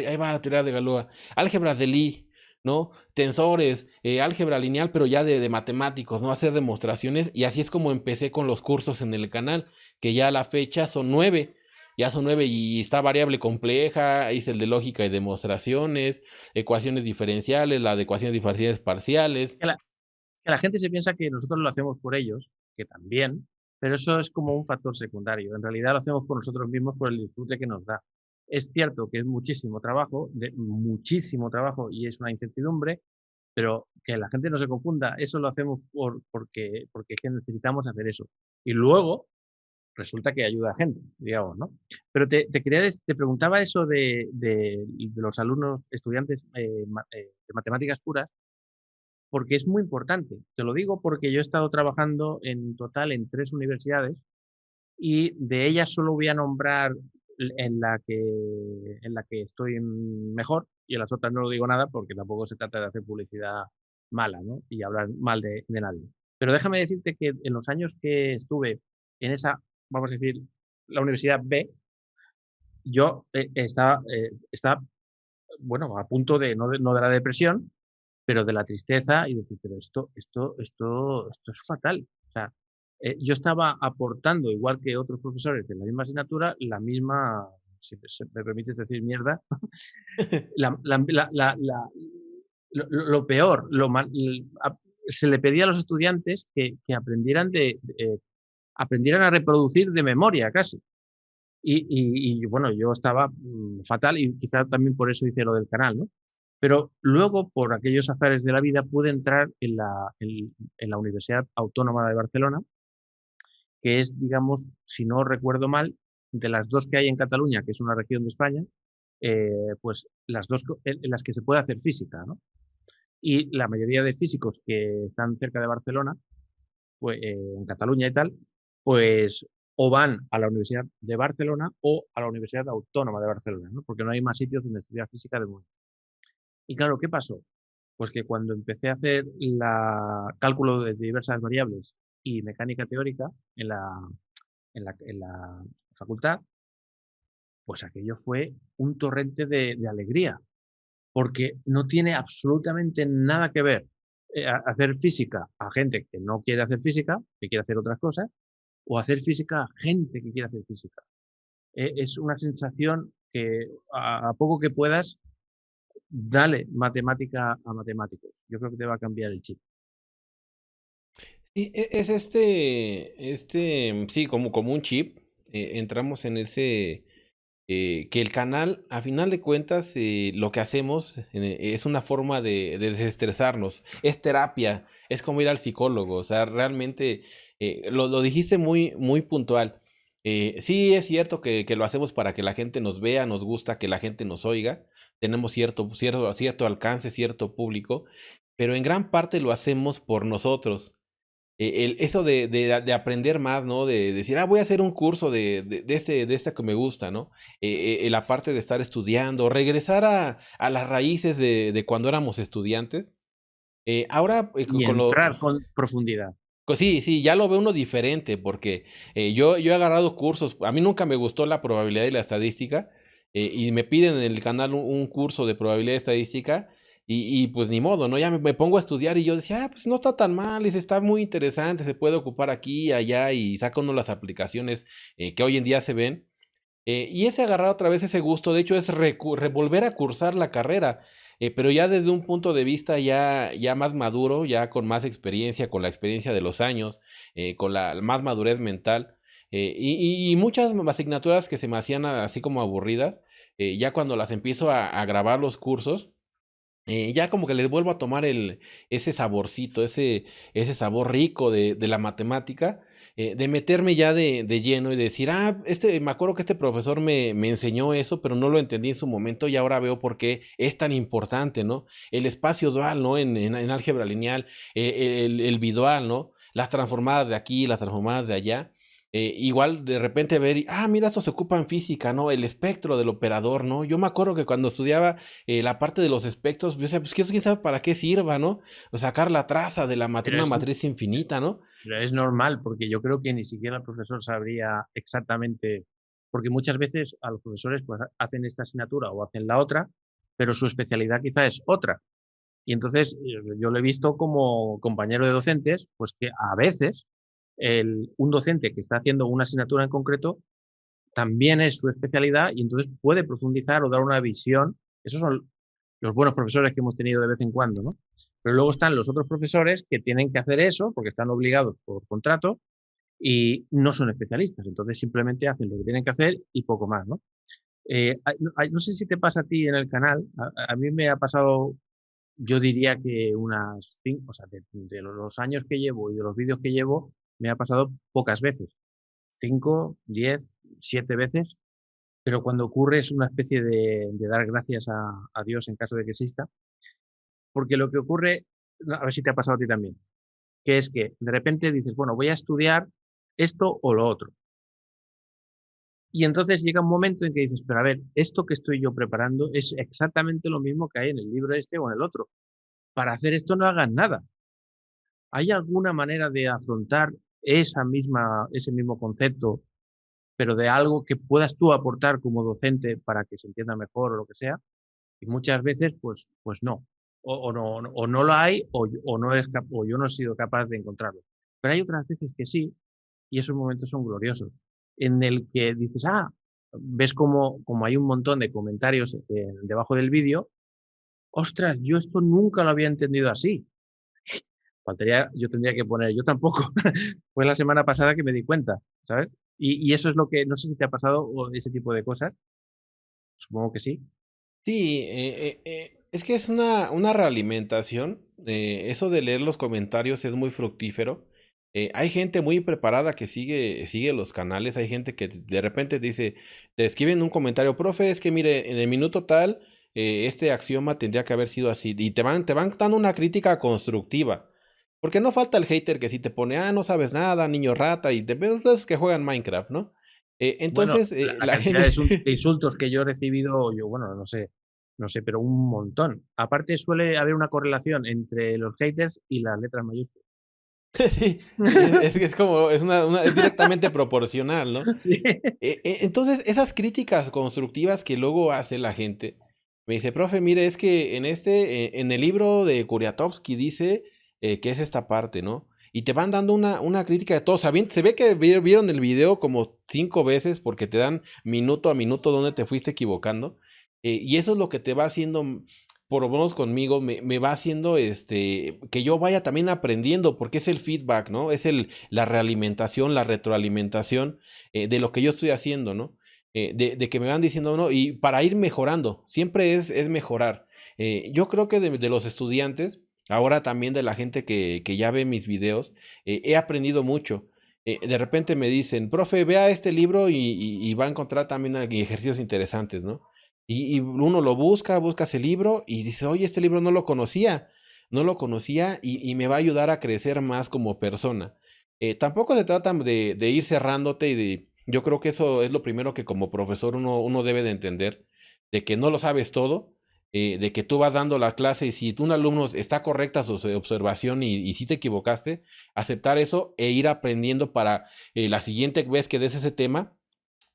y ahí va la teoría de Galúa. Álgebras de Lie, ¿no? Tensores, álgebra lineal, pero ya de matemáticos, ¿no? Hacer demostraciones. Y así es como empecé con los cursos en el canal, que ya a la fecha son 9. Ya son 9 y está variable compleja, hice el de lógica y demostraciones, ecuaciones diferenciales, la de ecuaciones diferenciales parciales. Que la que la gente se piensa que nosotros lo hacemos por ellos, que también, pero eso es como un factor secundario. En realidad lo hacemos por nosotros mismos, por el disfrute que nos da. Es cierto que es muchísimo trabajo y es una incertidumbre, pero que la gente no se confunda, eso lo hacemos porque es que necesitamos hacer eso. Y luego resulta que ayuda a gente, digamos, ¿no? Pero te preguntaba eso de los alumnos, estudiantes de matemáticas puras, porque es muy importante. Te lo digo porque yo he estado trabajando en total en 3 universidades y de ellas solo voy a nombrar en la que estoy mejor y en las otras no lo digo nada porque tampoco se trata de hacer publicidad mala, ¿no? Y hablar mal de nadie. Pero déjame decirte que en los años que estuve en esa, vamos a decir, la universidad B, yo estaba, bueno, a punto no de la depresión, pero de la tristeza y decir, pero esto es fatal. O sea, yo estaba aportando, igual que otros profesores de la misma asignatura, la misma, si me permites decir mierda, lo peor, se le pedía a los estudiantes que aprendieran aprendieran a reproducir de memoria casi. Y bueno, yo estaba fatal y quizá también por eso hice lo del canal, ¿no? Pero luego, por aquellos azares de la vida, pude entrar en la Universidad Autónoma de Barcelona, que es, digamos, si no recuerdo mal, de las 2 que hay en Cataluña, que es una región de España, pues las 2 en las que se puede hacer física, ¿no? Y la mayoría de físicos que están cerca de Barcelona, pues, en Cataluña y tal, pues o van a la Universidad de Barcelona o a la Universidad Autónoma de Barcelona, ¿no? Porque no hay más sitios donde estudiar física del mundo. Y claro, ¿qué pasó? Pues que cuando empecé a hacer cálculo de diversas variables y mecánica teórica en la facultad, pues aquello fue un torrente de alegría, porque no tiene absolutamente nada que ver hacer física a gente que no quiere hacer física, que quiere hacer otras cosas, o hacer física a gente que quiere hacer física. Es una sensación que a poco que puedas, dale matemática a matemáticos. Yo creo que te va a cambiar el chip. Y es sí, como un chip. Entramos en ese, que el canal, a final de cuentas, lo que hacemos es una forma de desestresarnos, es terapia, es como ir al psicólogo, o sea, realmente lo dijiste muy, muy puntual. Sí, es cierto que lo hacemos para que la gente nos vea, nos gusta que la gente nos oiga, tenemos cierto alcance, cierto público, pero en gran parte lo hacemos por nosotros. Eso de aprender más, ¿no? De decir, voy a hacer un curso de esta que me gusta, ¿no? La parte de estar estudiando, regresar a las raíces de cuando éramos estudiantes. Ahora, Y con lo, entrar con profundidad. sí, sí, ya lo ve uno diferente, porque yo he agarrado cursos, a mí nunca me gustó la probabilidad y la estadística, y me piden en el canal un curso de probabilidad y estadística, y pues ni modo, ¿no? Ya me pongo a estudiar y yo decía, pues no está tan mal, y está muy interesante, se puede ocupar aquí y allá, y saca uno las aplicaciones que hoy en día se ven. Y ese agarrar otra vez ese gusto, de hecho, es volver a cursar la carrera, pero ya desde un punto de vista ya más maduro, ya con más experiencia, con la experiencia de los años, con la más madurez mental. Y muchas asignaturas que se me hacían así como aburridas, ya cuando las empiezo a grabar los cursos, ya como que les vuelvo a tomar ese saborcito, ese sabor rico de la matemática, de meterme ya de lleno y decir, me acuerdo que este profesor me enseñó eso, pero no lo entendí en su momento y ahora veo por qué es tan importante, ¿no? El espacio dual, ¿no? En álgebra lineal, el bidual, ¿no? Las transformadas de aquí, las transformadas de allá. Igual de repente ver, mira, esto se ocupa en física, ¿no? El espectro del operador, ¿no? Yo me acuerdo que cuando estudiaba la parte de los espectros, yo decía, pues quién sabe para qué sirva, ¿no? O sacar la traza de la matriz, Pero una es, matriz infinita, ¿no? pero es normal, porque yo creo que ni siquiera el profesor sabría exactamente, porque muchas veces a los profesores pues hacen esta asignatura o hacen la otra, pero su especialidad quizá es otra. Y entonces yo lo he visto como compañero de docentes, pues que a veces un docente que está haciendo una asignatura en concreto también es su especialidad y entonces puede profundizar o dar una visión. Esos son los buenos profesores que hemos tenido de vez en cuando, ¿no? Pero luego están los otros profesores que tienen que hacer eso porque están obligados por contrato y no son especialistas. Entonces simplemente hacen lo que tienen que hacer y poco más, ¿no? No sé si te pasa a ti en el canal, a mí me ha pasado, yo diría que unas 5, o sea, de los años que llevo y de los vídeos que llevo, me ha pasado pocas veces. 5, 10, 7 veces, pero cuando ocurre es una especie de dar gracias a Dios en caso de que exista, porque lo que ocurre, a ver si te ha pasado a ti también, que es que de repente dices, bueno, voy a estudiar esto o lo otro. Y entonces llega un momento en que dices, pero a ver, esto que estoy yo preparando es exactamente lo mismo que hay en el libro este o en el otro. Para hacer esto no hagas nada. ¿Hay alguna manera de afrontar ese mismo concepto, pero de algo que puedas tú aportar como docente para que se entienda mejor o lo que sea? Y muchas veces, pues no. O no lo hay, o yo no he sido capaz de encontrarlo. Pero hay otras veces que sí, y esos momentos son gloriosos, en el que dices, ves como hay un montón de comentarios debajo del vídeo, ostras, yo esto nunca lo había entendido así. Yo tendría que poner, yo tampoco. Fue la semana pasada que me di cuenta, ¿sabes? Y eso es lo que, no sé si te ha pasado o ese tipo de cosas, supongo que sí. Sí, es que es una realimentación. Eso de leer los comentarios es muy fructífero. Hay gente muy preparada que sigue los canales. Hay gente que de repente te escriben un comentario, profe, es que mire, en el minuto tal, este axioma tendría que haber sido así. Y te van dando una crítica constructiva. Porque no falta el hater que sí te pone, no sabes nada, niño rata, y te ves esos que juegan Minecraft, ¿no? Bueno, Entonces, la la cantidad gente. de insultos que yo he recibido, yo, bueno, no sé, pero un montón. Aparte suele haber una correlación entre los haters y las letras mayúsculas. Sí, es como, es directamente proporcional, ¿no? Sí. Entonces, esas críticas constructivas que luego hace la gente, me dice, profe, mire, es que en el libro de Kuriatovsky dice que es esta parte, ¿no? Y te van dando una crítica de todo. Se ve que vieron el video como 5 veces porque te dan minuto a minuto donde te fuiste equivocando. Y eso es lo que te va haciendo, por lo menos conmigo, me va haciendo que yo vaya también aprendiendo, porque es el feedback, ¿no? Es la realimentación, la retroalimentación de lo que yo estoy haciendo, ¿no? De que me van diciendo, ¿no? Y para ir mejorando, siempre es mejorar. Yo creo que de los estudiantes, ahora también de la gente que ya ve mis videos, he aprendido mucho. De repente me dicen, profe, vea este libro y va a encontrar también ejercicios interesantes, ¿no? Y uno lo busca ese libro y dice, oye, este libro no lo conocía y me va a ayudar a crecer más como persona. Tampoco se trata de ir cerrándote yo creo que eso es lo primero que como profesor uno debe de entender, de que no lo sabes todo, de que tú vas dando la clase y si un alumno está correcta su observación y si te equivocaste, aceptar eso e ir aprendiendo para la siguiente vez que des ese tema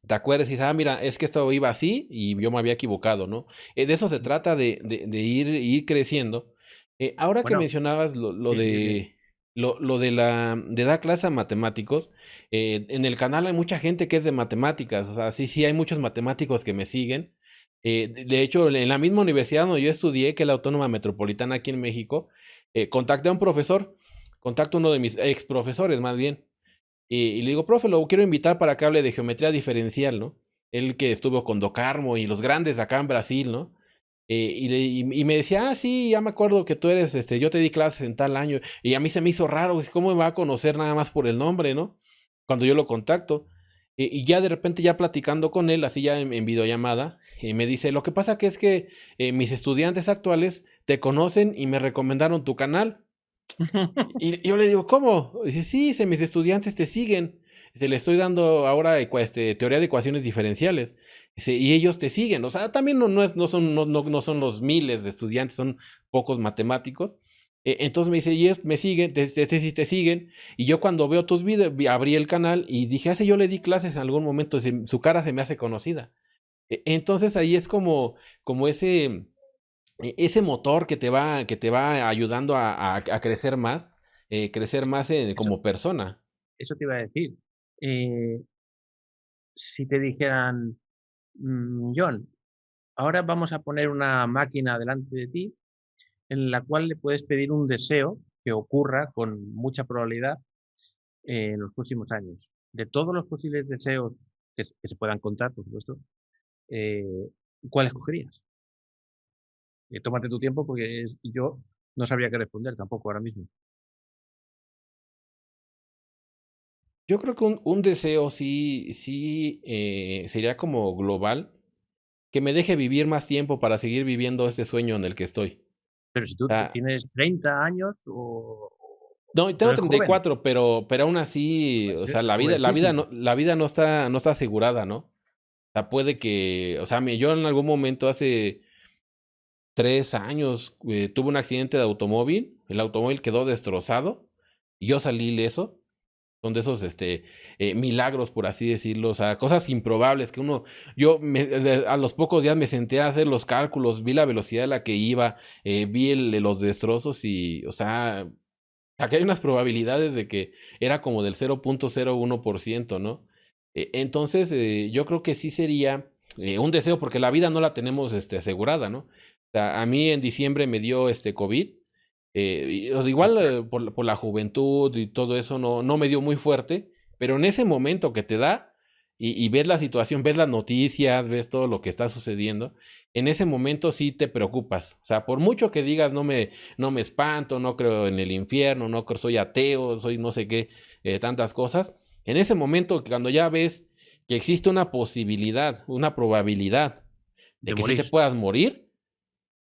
te acuerdas y dices, mira, es que esto iba así y yo me había equivocado, ¿no? De eso se trata de ir creciendo. Ahora que Bueno, mencionabas lo dime. Lo de dar clases a matemáticos, en el canal hay mucha gente que es de matemáticas, o sea, sí, sí hay muchos matemáticos que me siguen. De hecho, en la misma universidad donde yo estudié, que es la Autónoma Metropolitana aquí en México, contacté a un profesor, contacto a uno de mis ex profesores más bien, y le digo, profe, lo quiero invitar para que hable de geometría diferencial, ¿no? Él que estuvo con Do Carmo y los grandes de acá en Brasil, ¿no? Y me decía, ah, sí, ya me acuerdo que tú eres, yo te di clases en tal año, y a mí se me hizo raro, pues, ¿cómo me va a conocer nada más por el nombre, no? Cuando yo lo contacto. Y ya de repente, ya platicando con él, así ya en videollamada, me dice, lo que pasa que es que mis estudiantes actuales te conocen y me recomendaron tu canal. Y yo le digo, ¿cómo? Dice, sí, dice, mis estudiantes te siguen. Dice, le estoy dando ahora teoría de ecuaciones diferenciales. Dice, y ellos te siguen. O sea, también no son los miles de estudiantes, son pocos matemáticos. Entonces me dice, y me siguen, te siguen. Y yo cuando veo tus videos, abrí el canal y dije, hace yo le di clases en algún momento, su cara se me hace conocida. Entonces ahí es como ese motor que te va ayudando a crecer más Eso, como persona. eso te iba a decir. Eh, si te dijeran, John, ahora vamos a poner una máquina delante de ti en la cual le puedes pedir un deseo que ocurra con mucha probabilidad en los próximos años. De todos los posibles deseos que se puedan contar, por supuesto, eh, ¿cuál escogerías? Tómate tu tiempo porque yo no sabría qué responder tampoco ahora mismo. Yo creo que un deseo sí sería como global, que me deje vivir más tiempo para seguir viviendo este sueño en el que estoy. Pero si tú O sea, tienes 30 años no, o tengo eres joven, 34, pero aún así, o sea, eres jovencísimo. la vida no está asegurada, ¿no? O sea, puede que, o sea, yo en algún momento hace 3 años tuve un accidente de automóvil, el automóvil quedó destrozado y yo salí ileso. Son de esos milagros, por así decirlo, o sea, cosas improbables que a los pocos días me senté a hacer los cálculos, vi la velocidad a la que iba, vi los destrozos y, o sea, aquí hay unas probabilidades de que era como del 0.01%, ¿no? Entonces, yo creo que sí sería un deseo, porque la vida no la tenemos asegurada, ¿no? O sea, a mí en diciembre me dio COVID. O sea, igual por la juventud y todo eso no me dio muy fuerte, pero en ese momento que te da y ves la situación, ves las noticias, ves todo lo que está sucediendo, en ese momento sí te preocupas. O sea, por mucho que digas no me espanto, no creo en el infierno, no creo, soy ateo, soy no sé qué, tantas cosas. En ese momento, cuando ya ves que existe una posibilidad, una probabilidad de De que sí te morir. puedas morir,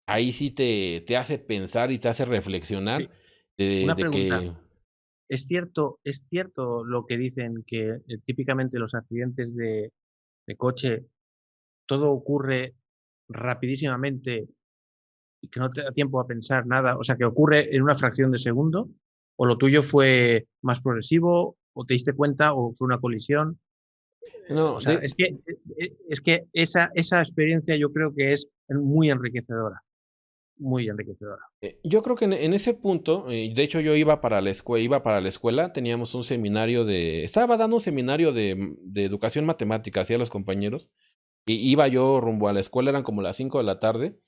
ahí sí te hace pensar y te hace reflexionar Sí. Una de pregunta. que Es cierto lo que dicen que típicamente los accidentes de coche, todo ocurre rapidísimamente y que no te da tiempo a pensar nada? O sea, que ocurre en una fracción de segundo, o lo tuyo fue más progresivo, o te diste cuenta, o fue una colisión. O no, sea, es que esa experiencia yo creo que es muy enriquecedora, muy enriquecedora. yo creo que en ese punto, de hecho yo iba para la escuela, teníamos un seminario estaba dando un seminario de educación matemática hacia los compañeros, y iba yo rumbo a la escuela, eran como las 5 de la tarde.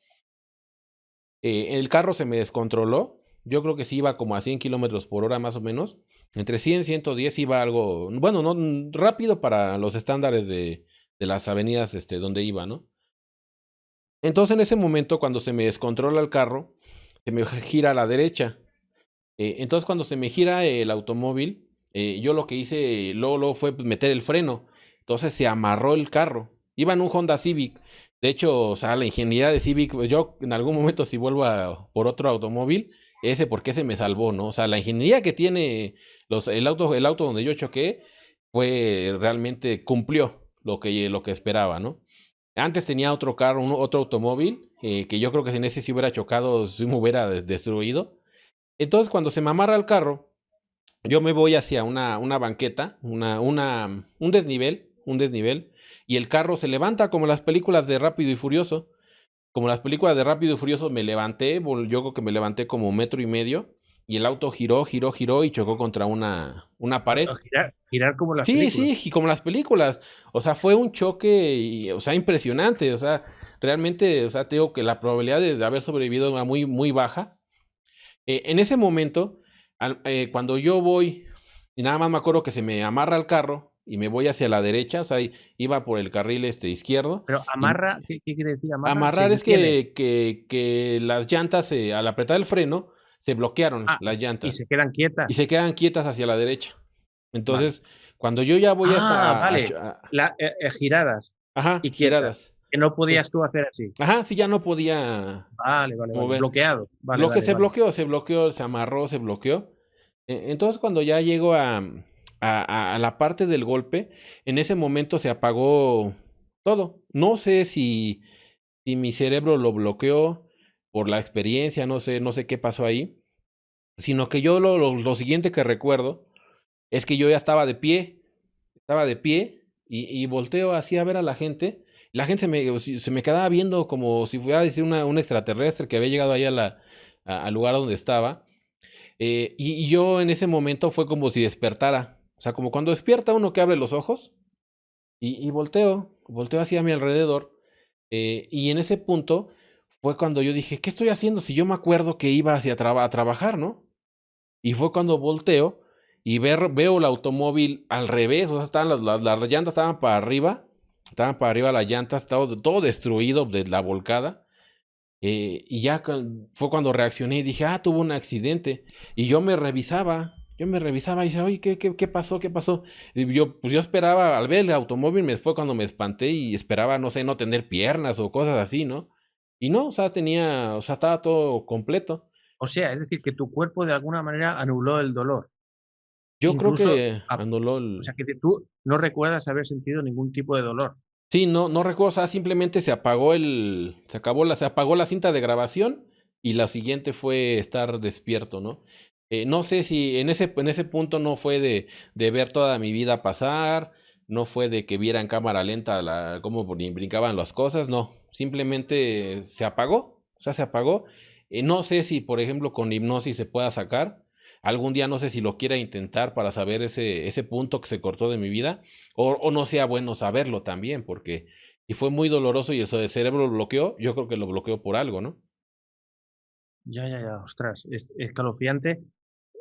El carro se me descontroló. Yo creo que sí iba como a 100 kilómetros por hora más o menos. Entre 100 y 110 iba algo, bueno, no rápido para los estándares de las avenidas donde iba, ¿no? Entonces en ese momento, cuando se me descontrola el carro, se me gira a la derecha. Entonces cuando se me gira el automóvil, yo lo que hice luego fue pues, meter el freno. Entonces se amarró el carro. Iba en un Honda Civic. De hecho, o sea, la ingeniería de Civic, pues, yo en algún momento si vuelvo por otro automóvil, ese por qué se me salvó, ¿no? O sea, la ingeniería que tiene el auto donde yo choqué fue realmente cumplió lo que esperaba, ¿no? Antes tenía otro carro, otro automóvil, que yo creo que si en ese sí hubiera chocado, sí me hubiera destruido. Entonces, cuando se me amarra el carro, yo me voy hacia una banqueta, un desnivel, y el carro se levanta como las películas de Rápido y Furioso. Como las películas de Rápido y Furioso me levanté, yo creo que me levanté como 1.5 metros, y el auto giró y chocó contra una pared. O girar como las Sí, películas. sí, y como las películas. O sea, fue un choque, o sea, impresionante. O sea, realmente, o sea, te digo que la probabilidad de haber sobrevivido era muy, muy baja. En ese momento, cuando yo voy, y nada más me acuerdo que se me amarra el carro y me voy hacia la derecha, o sea, iba por el carril izquierdo, Pero y amarra, ¿qué quiere decir amarra? Se amarrar es detiene. que las llantas, al apretar el freno, se bloquearon Ah, las y llantas se quedan y quietas. se quedan quietas hacia la derecha. Vale. Entonces, cuando yo ya voy Ah, hasta vale. Giradas ajá, y quietas. giradas. Que no Sí. podías tú hacer así. Ajá, sí, ya no podía Vale, vale, vale. mover. Bloqueado. Vale, Lo que vale, vale. se bloqueó, se amarró, se bloqueó. Entonces, cuando ya llego a la parte del golpe, en ese momento se apagó todo. No sé si mi cerebro lo bloqueó por la experiencia, no sé qué pasó ahí, sino que yo lo siguiente que recuerdo es que yo ya estaba de pie y volteo así a ver a la gente. La gente se me quedaba viendo como si fuera a decir un extraterrestre que había llegado ahí al lugar donde estaba. Y yo en ese momento fue como si despertara. O sea, como cuando despierta uno que abre los ojos y volteo hacia mi alrededor. Y en ese punto fue cuando yo dije, ¿qué estoy haciendo si yo me acuerdo que iba a trabajar, ¿no? Y fue cuando volteo y veo el automóvil al revés, o sea, las llantas estaban para arriba las llantas, estaba todo destruido de la volcada. Y ya fue cuando reaccioné y dije, tuvo un accidente. Y yo me revisaba y decía, oye, ¿qué pasó? ¿Qué pasó? Y pues yo esperaba, al ver el automóvil, fue cuando me espanté y esperaba, no sé, no tener piernas o cosas así, ¿no? Y no, o sea, estaba todo completo. O sea, es decir, que tu cuerpo de alguna manera anuló el dolor. Yo creo Incluso, que anuló o sea, que tú no recuerdas haber sentido ningún tipo de dolor. Sí, no recuerdo, o sea, simplemente se apagó la cinta de grabación y la siguiente fue estar despierto, ¿no? No sé si en ese punto no fue de ver toda mi vida pasar, no fue de que viera en cámara lenta cómo brincaban las cosas, no, simplemente se apagó, o sea, se apagó. No sé si, por ejemplo, con hipnosis se pueda sacar. Algún día no sé si lo quiera intentar para saber ese punto que se cortó de mi vida o no sea bueno saberlo también, porque si fue muy doloroso y el cerebro lo bloqueó, yo creo que lo bloqueó por algo, ¿no? Ya, ya, ya, ostras, es escalofriante.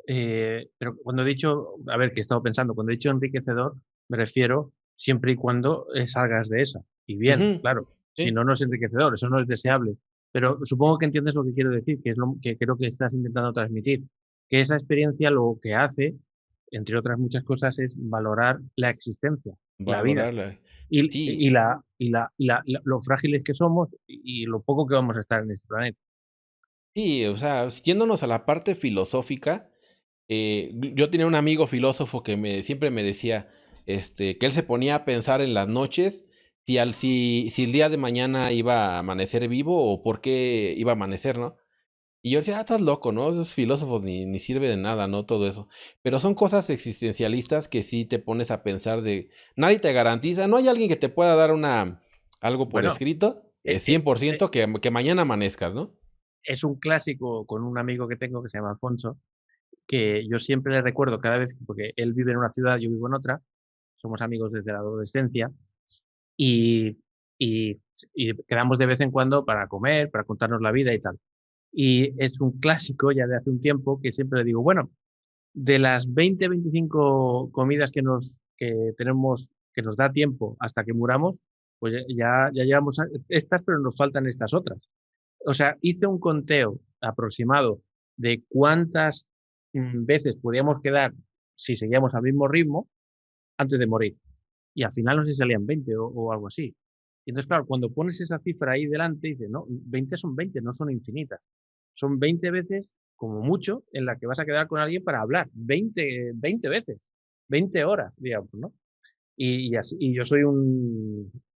Pero cuando he dicho, a ver, que he estado pensando, cuando he dicho enriquecedor, me refiero siempre y cuando salgas de esa. Y bien, Ujú, claro, si sí, no, no es enriquecedor, eso no es deseable. Pero supongo que entiendes lo que quiero decir, que es lo que creo que estás intentando transmitir. Que esa experiencia lo que hace, entre otras muchas cosas, es valorar la existencia, la vida, valorarla. y, Sí, lo frágiles que somos y lo poco que vamos a estar en este planeta. sí, o sea, yéndonos a la parte filosófica, yo tenía un amigo filósofo que siempre me decía, que él se ponía a pensar en las noches si el día de mañana iba a amanecer vivo o por qué iba a amanecer, ¿no? Y yo decía, estás loco, ¿no? Esos filósofos ni sirve de nada, ¿no? Todo eso. Pero son cosas existencialistas que sí te pones a pensar nadie te garantiza, no hay alguien que te pueda dar algo por Bueno, escrito, eh, eh, cien por eh, ciento que mañana amanezcas, ¿no? es un clásico con un amigo que tengo que se llama Alfonso, que yo siempre le recuerdo cada vez, porque él vive en una ciudad, yo vivo en otra, somos amigos desde la adolescencia, y, y, y quedamos de vez en cuando para comer, para contarnos la vida y tal. Y es un clásico ya de hace un tiempo que siempre le digo, bueno, de las 20 25 comidas que tenemos, que nos da tiempo hasta que muramos, pues ya llevamos estas, pero nos faltan estas otras. O sea, hice un conteo aproximado de cuántas veces podíamos quedar si seguíamos al mismo ritmo antes de morir. Y al final no sé si salían 20 o algo así. Y entonces, claro, cuando pones esa cifra ahí delante, dices, no, 20 son 20, no son infinitas. Son 20 veces, como mucho, en la que vas a quedar con alguien para hablar. 20 veces, 20 horas, digamos, ¿no? Y así, y yo soy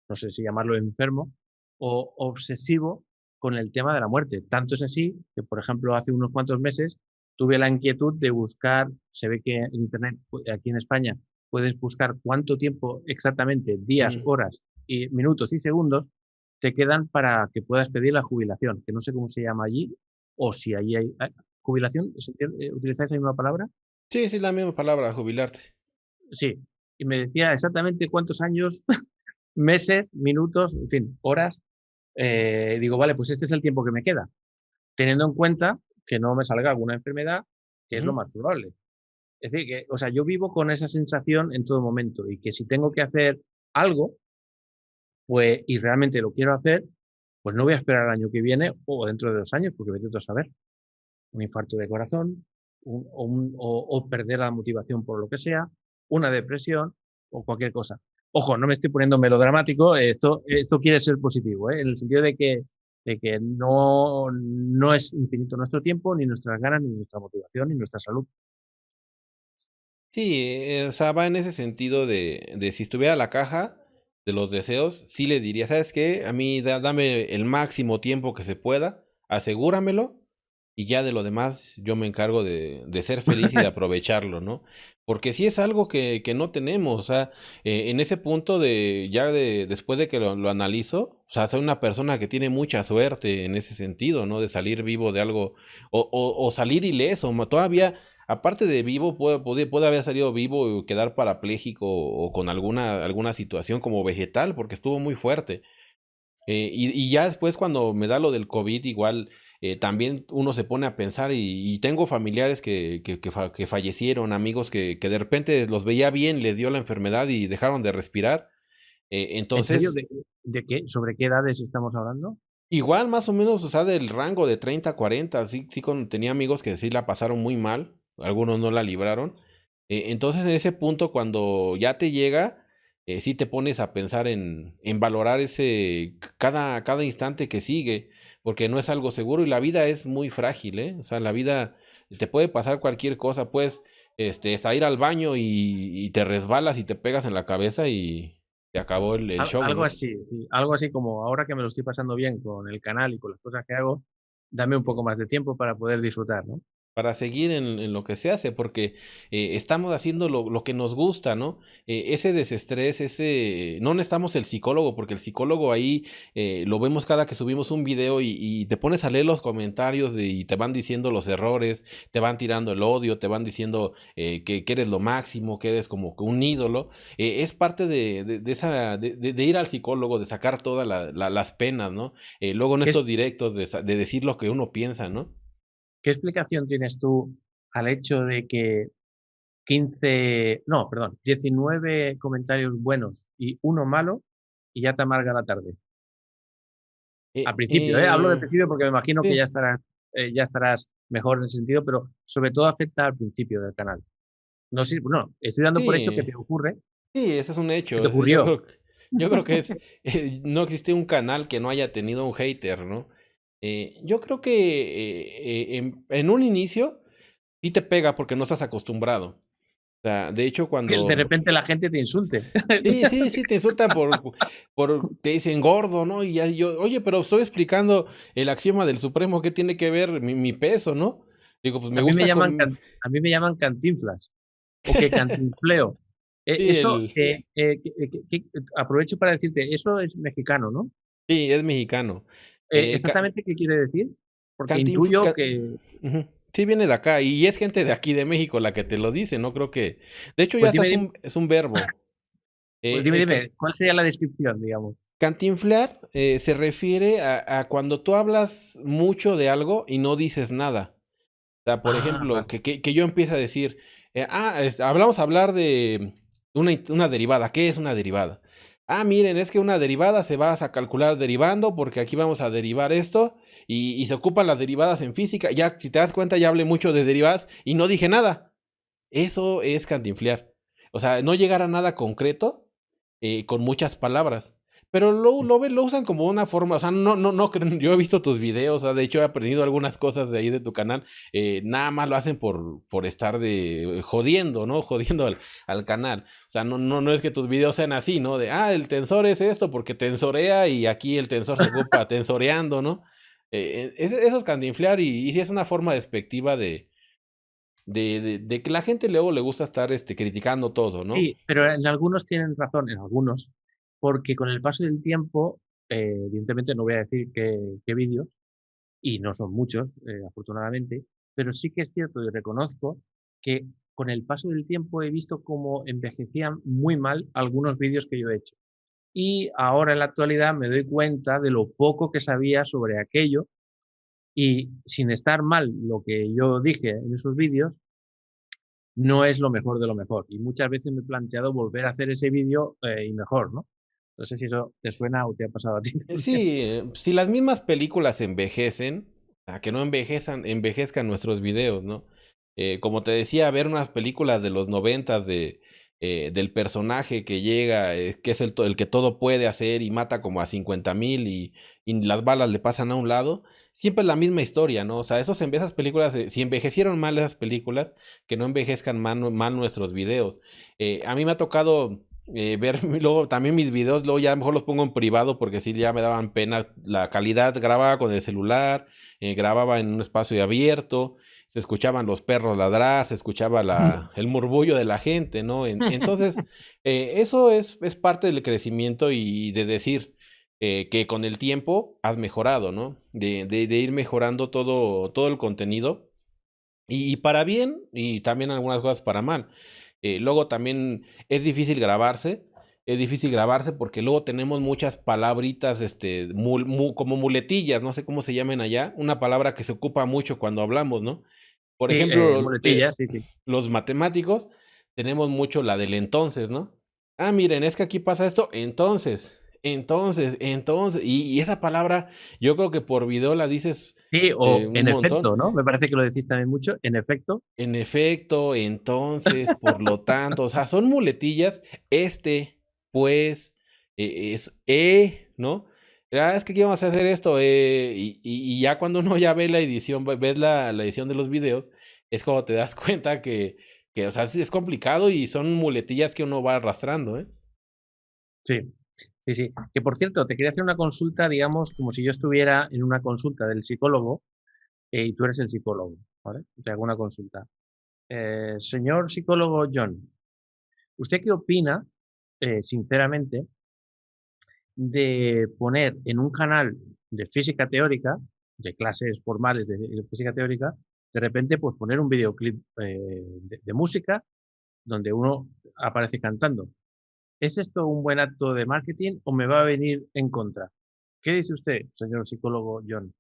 no sé si llamarlo enfermo o obsesivo con el tema de la muerte. Tanto es así que, por ejemplo, hace unos cuantos meses tuve la inquietud de buscar, se ve que en Internet, aquí en España, puedes buscar cuánto tiempo exactamente, días, Mm. horas, y minutos y segundos te quedan para que puedas pedir la jubilación, que no sé cómo se llama allí, o si allí hay, jubilación, ¿utilizáis la misma palabra? Sí, sí, la misma palabra, jubilarte. Sí. Y me decía exactamente cuántos años, meses, minutos, en fin, horas. Digo, vale, pues este es el tiempo que me queda, teniendo en cuenta que no me salga alguna enfermedad, que es lo Ujú. más probable. Es decir, que, o sea, yo vivo con esa sensación en todo momento y que si tengo que hacer algo, pues, y realmente lo quiero hacer, pues no voy a esperar al año que viene o dentro de 2 años, porque vete tú a saber, un infarto de corazón, o perder la motivación por lo que sea, una depresión o cualquier cosa. Ojo, no me estoy poniendo melodramático, esto quiere ser positivo, ¿eh? En el sentido de que no es infinito nuestro tiempo, ni nuestras ganas, ni nuestra motivación, ni nuestra salud. Sí, o sea, va en ese sentido de si estuviera la caja de los deseos, sí le diría, ¿sabes qué? A mí dame el máximo tiempo que se pueda, asegúramelo, y ya de lo demás yo me encargo de ser feliz y de aprovecharlo, ¿no? Porque sí es algo que no tenemos, o sea, en ese punto después de que lo analizo, o sea, soy una persona que tiene mucha suerte en ese sentido, ¿no? De salir vivo de algo, o salir ileso, todavía. Aparte de vivo, puede haber salido vivo y quedar parapléjico o con alguna situación como vegetal, porque estuvo muy fuerte. Y ya después cuando me da lo del COVID, igual también uno se pone a pensar y tengo familiares que fallecieron, amigos que de repente los veía bien, les dio la enfermedad y dejaron de respirar. ¿En serio? Entonces, ¿De qué? ¿Sobre qué edades estamos hablando? igual más o menos, o sea, del rango de 30 a 40, sí, sí tenía amigos que sí la pasaron muy mal, algunos no la libraron. Entonces en ese punto cuando ya te llega, sí te pones a pensar en valorar cada instante que sigue, porque no es algo seguro y la vida es muy frágil, ¿eh? O sea, la vida te puede pasar cualquier cosa, puedes salir al baño y te resbalas y te pegas en la cabeza y te acabó el show, Algo ¿no? así, sí. Algo así como ahora que me lo estoy pasando bien con el canal y con las cosas que hago, dame un poco más de tiempo para poder disfrutar, ¿no? Para seguir en lo que se hace, porque estamos haciendo lo que nos gusta, ¿no? Ese desestrés, no necesitamos el psicólogo, porque el psicólogo ahí lo vemos cada que subimos un video y te pones a leer los comentarios y te van diciendo los errores, te van tirando el odio, te van diciendo que eres lo máximo, que eres como que un ídolo. Es parte de ir al psicólogo, de sacar todas las penas, ¿no? Luego en ¿Qué, estos directos de decir lo que uno piensa, ¿no? qué explicación tienes tú al hecho de que 15, no, perdón, 19 comentarios buenos y uno malo y ya te amarga la tarde? Eh, Al principio, ¿eh? Hablo de eh, principio porque me imagino que sí. ya estarás mejor en ese sentido, pero sobre todo afecta al principio del canal. No sé, no, estoy dando por hecho que Sí, te ocurre, sí, ese es un que hecho. te ocurrió. Yo creo que no existe un canal que no haya tenido un hater, ¿no? Yo creo que en un inicio sí te pega porque no estás acostumbrado. O sea, de hecho, Que de cuando repente la gente te insulte. sí, sí, sí, te insultan te dicen gordo, ¿no? Y ya yo, oye, pero estoy explicando el axioma del Supremo, ¿qué tiene que ver mi peso, ¿no? Digo, pues me A mí me gusta llaman con, a mí me llaman Cantinflas o que Cantinfleo. sí, Eso, aprovecho para decirte, eso es mexicano, ¿no? sí, es mexicano. Eh, ca- ¿Exactamente qué quiere decir? Porque Cantinf- intuyo ca- que Ujú. Sí, viene de acá y es gente de aquí de México la que te lo dice, no creo que. De hecho, ya pues hasta dime, es un verbo. pues Eh, dime, eh, ca- dime, ¿cuál sería la descripción, digamos? Cantinflear se refiere a cuando tú hablas mucho de algo y no dices nada. O sea, por Ah, ejemplo, vale. que yo empiece a decir, hablamos a hablar de una derivada. ¿Qué es una derivada? Ah, miren, es que una derivada se va a calcular derivando porque aquí vamos a derivar esto y se ocupan las derivadas en física. Ya, si te das cuenta, ya hablé mucho de derivadas y no dije nada. Eso es cantinflear. O sea, no llegar a nada concreto con muchas palabras. Pero lo usan como una forma, o sea, no, yo he visto tus videos, o sea, de hecho he aprendido algunas cosas de ahí de tu canal, nada más lo hacen por estar jodiendo, ¿no? Jodiendo al canal. O sea, no es que tus videos sean así, ¿no? El tensor es esto porque tensorea y aquí el tensor se ocupa tensoreando, ¿no? Eso es cantinflear y sí es una forma despectiva de que la gente luego le gusta estar criticando todo, ¿no? Sí, pero en algunos tienen razón, en algunos, porque con el paso del tiempo, evidentemente no voy a decir qué vídeos, y no son muchos, afortunadamente, pero sí que es cierto y reconozco que con el paso del tiempo he visto cómo envejecían muy mal algunos vídeos que yo he hecho. Y ahora en la actualidad me doy cuenta de lo poco que sabía sobre aquello y sin estar mal lo que yo dije en esos vídeos, no es lo mejor de lo mejor. Y muchas veces me he planteado volver a hacer ese vídeo y mejor, ¿no? No sé si eso te suena o te ha pasado a ti también. Sí, si las mismas películas envejecen, a que no envejezcan nuestros videos, ¿no? Como te decía, ver unas películas de los 90 del personaje que llega, que es el que todo puede hacer y mata como a 50,000 y las balas le pasan a un lado, siempre es la misma historia, ¿no? O sea, esas películas, si envejecieron mal esas películas, que no envejezcan mal nuestros videos. A mí me ha tocado ver luego también mis videos, luego ya a lo mejor los pongo en privado porque sí ya me daban pena la calidad, grababa con el celular, grababa en un espacio abierto, se escuchaban los perros ladrar, se escuchaba el murmullo de la gente, ¿no? Entonces, eso es parte del crecimiento y de decir que con el tiempo has mejorado, ¿no? De ir mejorando todo el contenido y para bien y también algunas cosas para mal. Luego también es difícil grabarse porque luego tenemos muchas palabritas, como muletillas, no sé cómo se llaman allá, una palabra que se ocupa mucho cuando hablamos, ¿no? Por Sí, ejemplo, muletillas, sí, sí. los matemáticos tenemos mucho la del entonces, ¿no? Ah, miren, es que aquí pasa esto, entonces, y esa palabra yo creo que por video la dices Sí, o un en montón. efecto, ¿no? Me parece que lo decís también mucho, en efecto. En efecto, entonces, por lo tanto, o sea, son muletillas, pues, ¿no? Es que aquí vamos a hacer esto, y ya cuando uno ya ve la edición, ves la edición de los videos, es cuando te das cuenta o sea, sí es complicado y son muletillas que uno va arrastrando, ¿eh? Sí, sí, sí. Que por cierto, te quería hacer una consulta, digamos, como si yo estuviera en una consulta del psicólogo y tú eres el psicólogo, ¿vale? Te hago una consulta. Señor psicólogo John, ¿usted qué opina, sinceramente, de poner en un canal de física teórica, de clases formales de física teórica, de repente, pues poner un videoclip de música donde uno aparece cantando? ¿Es esto un buen acto de marketing o me va a venir en contra? ¿Qué dice usted, señor psicólogo John?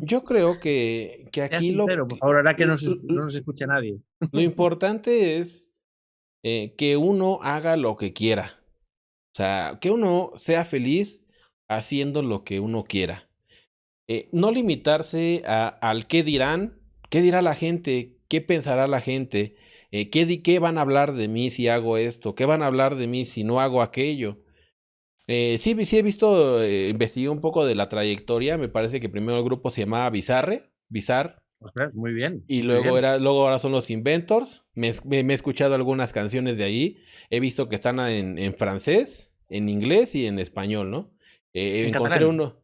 Yo creo que Sea aquí sincero, por favor, ahora que no nos escucha nadie. lo importante es que uno haga lo que quiera. O sea, que uno sea feliz haciendo lo que uno quiera. No limitarse al qué dirá la gente, qué pensará la gente, qué van a hablar de mí si hago esto, qué van a hablar de mí si no hago aquello. Sí he visto, investigué un poco de la trayectoria, me parece que primero el grupo se llamaba Bizarre, Ostras, muy bien, y muy bien. luego ahora son los Inventors. Me he escuchado algunas canciones de ahí. He visto que están en francés, en inglés y en español, ¿no? En Encontré catalán. uno.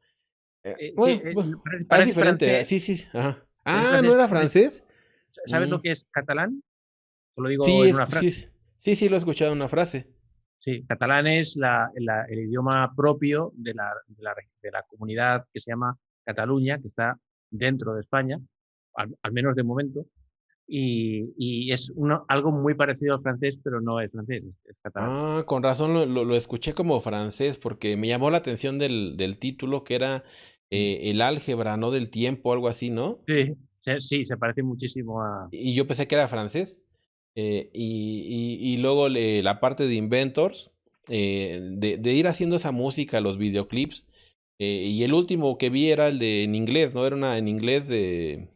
Sí, Bueno, es parece diferente. francés, Sí, sí, ajá. en Ah, ¿no francés. era francés? ¿Sabes Mm, lo que es catalán? Te lo digo Sí, en una frase. sí, lo he escuchado en una frase. Sí, catalán es el idioma propio de la comunidad que se llama Cataluña, que está dentro de España, al menos de momento, y es algo muy parecido al francés, pero no es francés, es catalán. Ah, con razón lo escuché como francés porque me llamó la atención del título que era Mm. el álgebra, ¿no? Del tiempo, algo así, ¿no? Sí, sí, se parece muchísimo a... Y yo pensé que era francés. Y luego la parte de Inventors, de ir haciendo esa música, los videoclips. Y el último que vi era el de en inglés, ¿no? Era una en inglés de.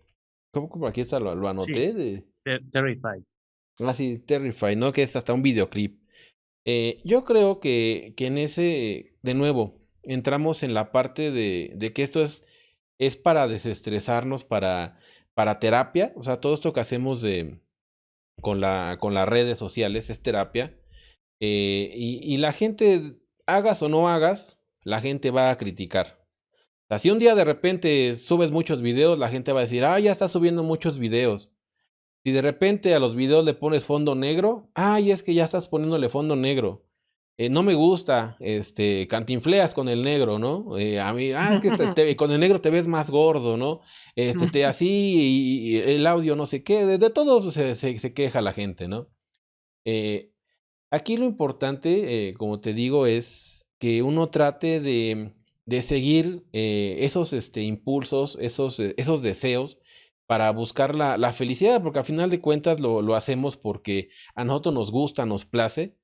¿Cómo aquí está? Lo Sí, anoté. Terrified. Sí, Terrify, ¿no? Que es hasta un videoclip. Yo creo que en ese, de nuevo, entramos en la parte de que esto es para desestresarnos, para terapia. O sea, todo esto que hacemos con las redes sociales es terapia. Y la gente, hagas o no hagas, la gente va a criticar. O sea, si un día de repente subes muchos videos, la gente va a decir, ya estás subiendo muchos videos. Si de repente a los videos le pones fondo negro, es que ya estás poniéndole fondo negro. no me gusta, cantinfleas con el negro, ¿no? A mí, es que con el negro te ves más gordo, ¿no? Así, y el audio no sé qué, de todo se queja la gente, ¿no? Eh, Aquí lo importante, como te digo, es que uno trate de seguir esos impulsos, esos deseos para buscar la felicidad, porque al final de cuentas lo hacemos porque a nosotros nos gusta, nos place.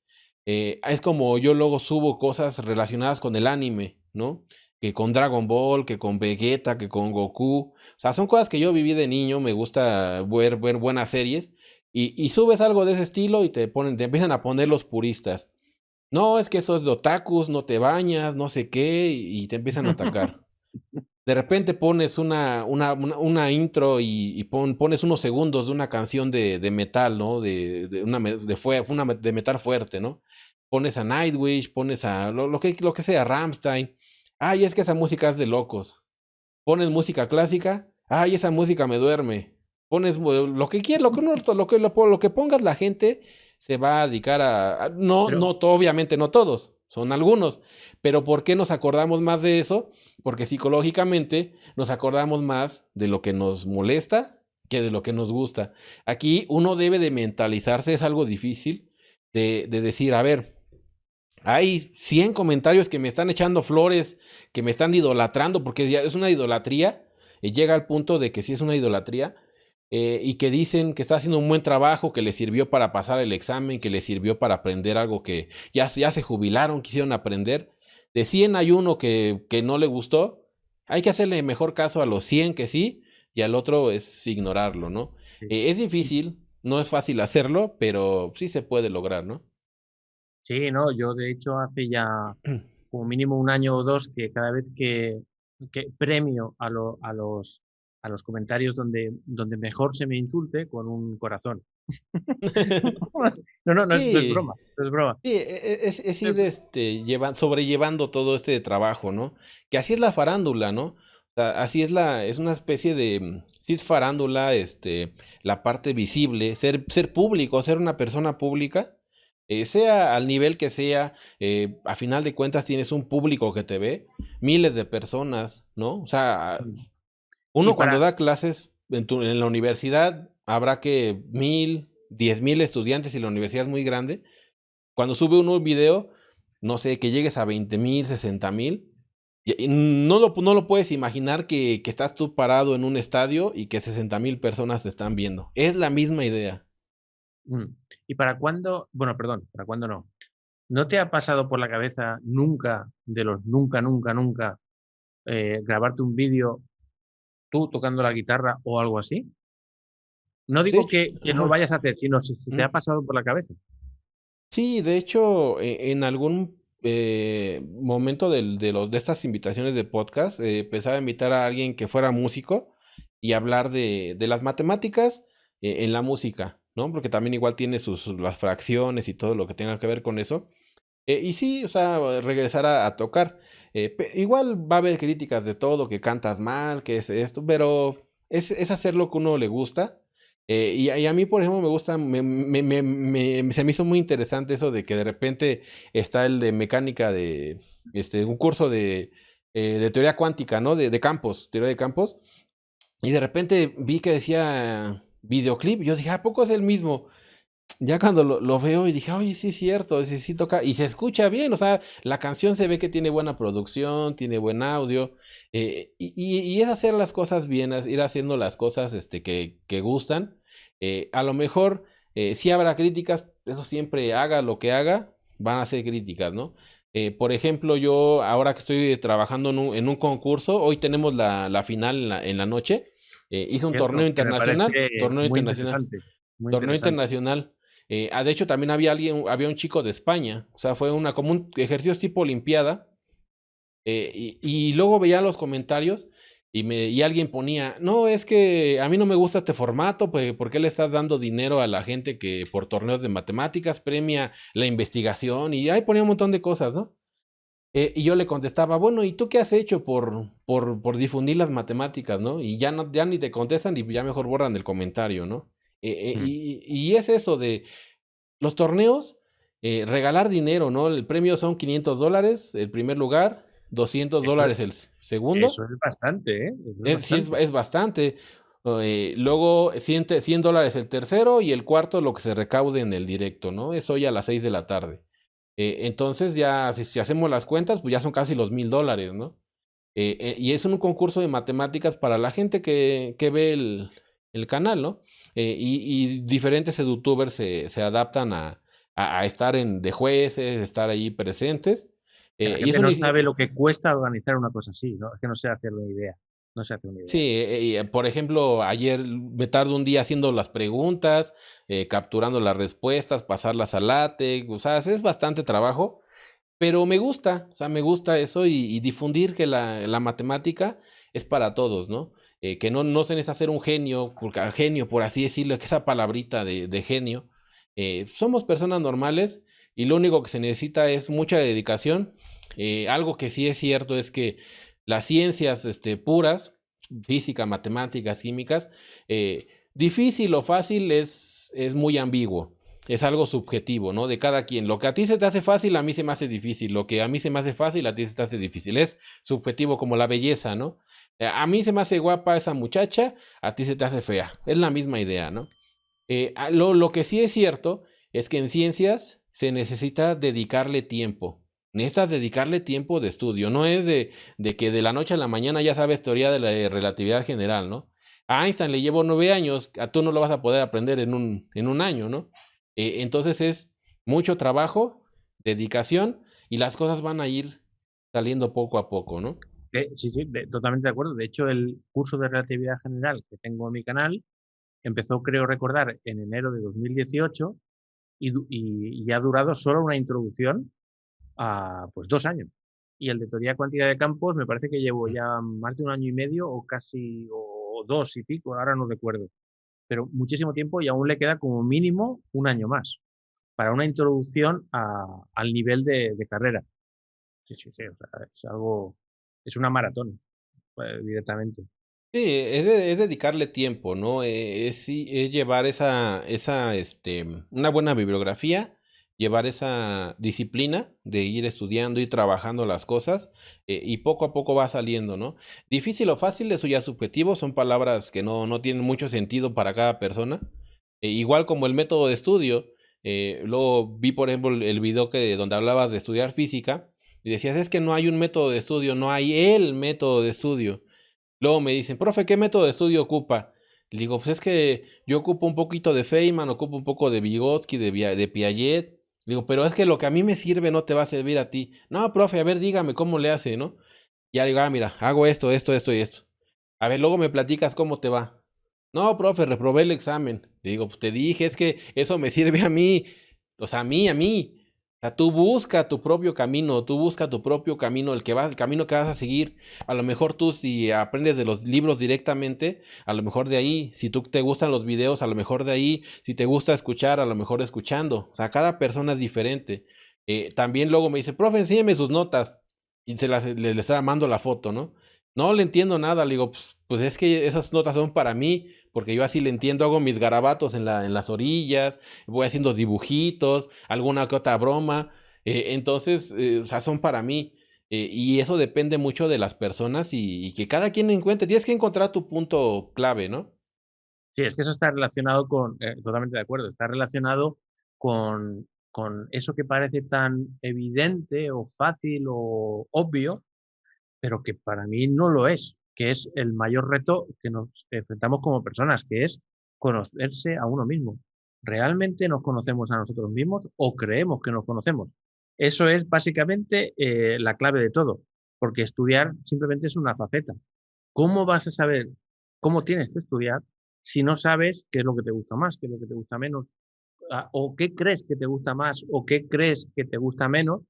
Es como yo luego subo cosas relacionadas con el anime, ¿no? Que con Dragon Ball, que con Vegeta, que con Goku. O sea, son cosas que yo viví de niño, me gusta ver buenas series. Y subes algo de ese estilo y te empiezan a poner los puristas. No, es que eso es de otakus, no te bañas, no sé qué, y te empiezan a atacar. De repente pones una intro y pones unos segundos de una canción de metal, ¿no? De metal fuerte, ¿no? Pones a Nightwish, pones a lo que sea, Rammstein. Ay, es que esa música es de locos. Pones música clásica, ay, esa música me duerme. Pones lo que quieras, lo que pongas la gente se va a dedicar no, Pero, obviamente no todos, son algunos, pero ¿por qué nos acordamos más de eso? Porque psicológicamente nos acordamos más de lo que nos molesta que de lo que nos gusta. Aquí uno debe de mentalizarse, es algo difícil de decir, a ver, hay 100 comentarios que me están echando flores, que me están idolatrando, porque ya es una idolatría, y llega al punto de que sí es una idolatría, y que dicen que está haciendo un buen trabajo, que le sirvió para pasar el examen, que le sirvió para aprender algo que ya se jubilaron, quisieron aprender. De 100 hay uno que no le gustó, hay que hacerle mejor caso a los 100 que sí, y al otro es ignorarlo, ¿no? sí, Es difícil, no es fácil hacerlo, pero sí se puede lograr, ¿no? sí, no, yo de hecho hace ya como mínimo un año o dos que cada vez que premio a los comentarios donde mejor se me insulte con un corazón. No, no, no es Sí, broma, no es broma. sí, es ir sobrellevando todo este trabajo, ¿no? Que así es la farándula, ¿no? O sea, así es una especie de, sí es farándula, la parte visible, ser público, ser una persona pública, sea al nivel que sea, a final de cuentas tienes un público que te ve, miles de personas, ¿no? O sea, Mm. Y uno cuando para, da clases en la universidad, habrá que 10,000 estudiantes y la universidad es muy grande. Cuando sube uno un video, no sé, que llegues a 20,000, 60,000, y no lo puedes imaginar que estás tú parado en un estadio y que 60,000 personas te están viendo. Es la misma idea. mm, ¿y para cuándo? Bueno, perdón, para cuándo no. ¿No te ha pasado por la cabeza nunca, de los nunca, nunca, nunca, grabarte un vídeo tú tocando la guitarra o algo así? No De digo hecho, que no lo ajá, vayas a hacer, sino si te mm. ha pasado por la cabeza. Sí, de hecho, en algún momento de estas invitaciones de podcast, pensaba invitar a alguien que fuera músico y hablar de las matemáticas en la música, ¿no? Porque también igual tiene las fracciones y todo lo que tenga que ver con eso. Y sí, o sea, regresar a tocar. Igual va a haber críticas de todo, que cantas mal, que es esto, pero es hacer lo que uno le gusta. Y a mí, por ejemplo, me gusta, se me hizo muy interesante eso de que de repente está el de mecánica un curso de teoría cuántica, ¿no? De campos, teoría de campos. Y de repente vi que decía videoclip. Yo dije, ¿a poco es el mismo? Ya cuando lo veo y dije, oye, sí es cierto, ese sí toca, y se escucha bien, o sea, la canción se ve que tiene buena producción, tiene buen audio, y es hacer las cosas bien, es ir haciendo las cosas que gustan. A lo mejor sí habrá críticas, eso siempre haga lo que haga, van a ser críticas, ¿no? Por ejemplo, yo ahora que estoy trabajando en un concurso, hoy tenemos la final en la noche, hice un torneo Cierto, que me parece internacional, torneo muy internacional. interesante, muy Torneo interesante. internacional. De hecho, también había un chico de España. O sea, fue como un ejercicio tipo Olimpiada. Y luego veía los comentarios y alguien ponía, no, es que a mí no me gusta este formato, pues, ¿por qué le estás dando dinero a la gente que por torneos de matemáticas premia la investigación? Y ahí ponía un montón de cosas, ¿no? Y yo le contestaba, bueno, ¿y tú qué has hecho por difundir las matemáticas, ¿no? Y ya, no, ya ni te contestan y ya mejor borran el comentario, ¿no? Mm, Y es eso de los torneos. regalar dinero, ¿no? El premio son $500, el primer lugar, $200 Eso es, el segundo. eso es bastante, ¿eh? Eso es Sí, bastante. es bastante. Luego $100 el tercero y el cuarto lo que se recaude en el directo, ¿no? Es hoy a las 6 de la tarde. Entonces ya, si hacemos las cuentas, pues ya son casi los $1000, ¿no? Y es un concurso de matemáticas para la gente que ve el canal, ¿no? Y diferentes youtubers se adaptan a estar de jueces, estar ahí presentes. Que la Y es gente una, no sabe lo que cuesta organizar una cosa así, ¿no? Es que no se hace una idea, no se hace una Sí, idea. por ejemplo, ayer me tardo un día haciendo las preguntas, capturando las respuestas, pasarlas al LaTeX, o sea, es bastante trabajo, pero me gusta, o sea, me gusta eso y difundir que la matemática es para todos, ¿no? Que no se necesita ser un genio, genio, por así decirlo, que esa palabrita de genio. Somos personas normales y lo único que se necesita es mucha dedicación. Algo que sí es cierto es que las ciencias puras, física, matemáticas, químicas, difícil o fácil es muy ambiguo. Es algo subjetivo, ¿no? De cada quien. Lo que a ti se te hace fácil, a mí se me hace difícil. Lo que a mí se me hace fácil, a ti se te hace difícil. Es subjetivo como la belleza, ¿no? A mí se me hace guapa esa muchacha, a ti se te hace fea. Es la misma idea, ¿no? Lo que sí es cierto es que en ciencias se necesita dedicarle tiempo. Necesitas dedicarle tiempo de estudio. No es de que de la noche a la mañana ya sabes teoría de la relatividad general, ¿no? A Einstein le llevó 9 años, a tú no lo vas a poder aprender en un año, ¿no? Entonces es mucho trabajo, dedicación y las cosas van a ir saliendo poco a poco, ¿no? Sí, sí, totalmente de acuerdo. De hecho, el curso de relatividad general que tengo en mi canal empezó, creo recordar, en enero de 2018 y ha durado solo una introducción a pues 2 años. Y el de teoría cuántica de campos me parece que llevo ya más de un año y medio o casi, o dos y pico, ahora no recuerdo, pero muchísimo tiempo y aún le queda como mínimo un año más para una introducción al nivel de carrera. Sí, sí, sí, o sea, es algo, es una maratón, directamente. Sí, es dedicarle tiempo, ¿no? Sí, es llevar una buena bibliografía, llevar esa disciplina de ir estudiando y trabajando las cosas, y poco a poco va saliendo, ¿no? Difícil o fácil, eso ya es subjetivo, son palabras que no tienen mucho sentido para cada persona. Igual como el método de estudio, luego vi, por ejemplo, el video donde hablabas de estudiar física, y decías, es que no hay un método de estudio, no hay el método de estudio. Luego me dicen, profe, ¿qué método de estudio ocupa? Le digo, pues es que yo ocupo un poquito de Feynman, ocupo un poco de Vygotsky, de Piaget. Le digo, pero es que lo que a mí me sirve no te va a servir a ti. No, profe, a ver, dígame cómo le hace, ¿no? Ya digo, mira, hago esto, esto, esto y esto. A ver, luego me platicas cómo te va. No, profe, reprobé el examen. Le digo, pues te dije, es que eso me sirve a mí. O sea, a mí. O sea, tú busca tu propio camino, tú busca tu propio camino, el camino que vas a seguir. A lo mejor tú si aprendes de los libros directamente, a lo mejor de ahí, si tú te gustan los videos, a lo mejor de ahí, si te gusta escuchar, a lo mejor escuchando. O sea, cada persona es diferente. También luego me dice, profe, enséñame sus notas. Y le estaba mando la foto, ¿no? No le entiendo nada, le digo, pues es que esas notas son para mí, porque yo así le entiendo, hago mis garabatos en las orillas, voy haciendo dibujitos, alguna que otra broma, entonces, o sea, son para mí, y eso depende mucho de las personas y que cada quien encuentre, tienes que encontrar tu punto clave, ¿no? Sí, es que eso está relacionado con, totalmente de acuerdo, está relacionado con eso que parece tan evidente o fácil o obvio, pero que para mí no lo es, que es el mayor reto que nos enfrentamos como personas, que es conocerse a uno mismo. ¿Realmente nos conocemos a nosotros mismos o creemos que nos conocemos? Eso es básicamente la clave de todo, porque estudiar simplemente es una faceta. ¿Cómo vas a saber cómo tienes que estudiar si no sabes qué es lo que te gusta más, qué es lo que te gusta menos, o qué crees que te gusta más o qué crees que te gusta menos?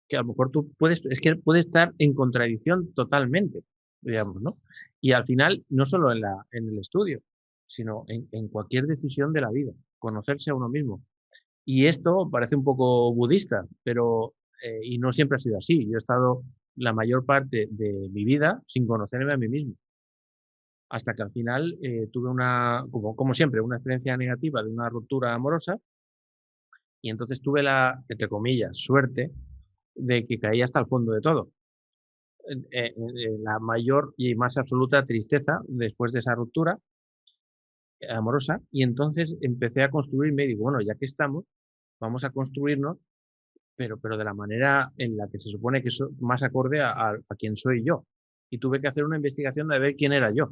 Que a lo mejor tú puedes, es que puede estar en contradicción totalmente, digamos, ¿no? Y al final, no solo en el estudio, sino en cualquier decisión de la vida, conocerse a uno mismo. Y esto parece un poco budista, pero, y no siempre ha sido así. Yo he estado la mayor parte de mi vida sin conocerme a mí mismo, hasta que al final tuve una, como siempre, una experiencia negativa de una ruptura amorosa Y entonces tuve la, entre comillas, suerte de que caí hasta el fondo de todo. La mayor y más absoluta tristeza después de esa ruptura amorosa, y entonces empecé a construirme y digo, bueno, ya que estamos, vamos a construirnos, pero de la manera en la que se supone que es más acorde a quién soy yo. Y tuve que hacer una investigación de ver quién era yo.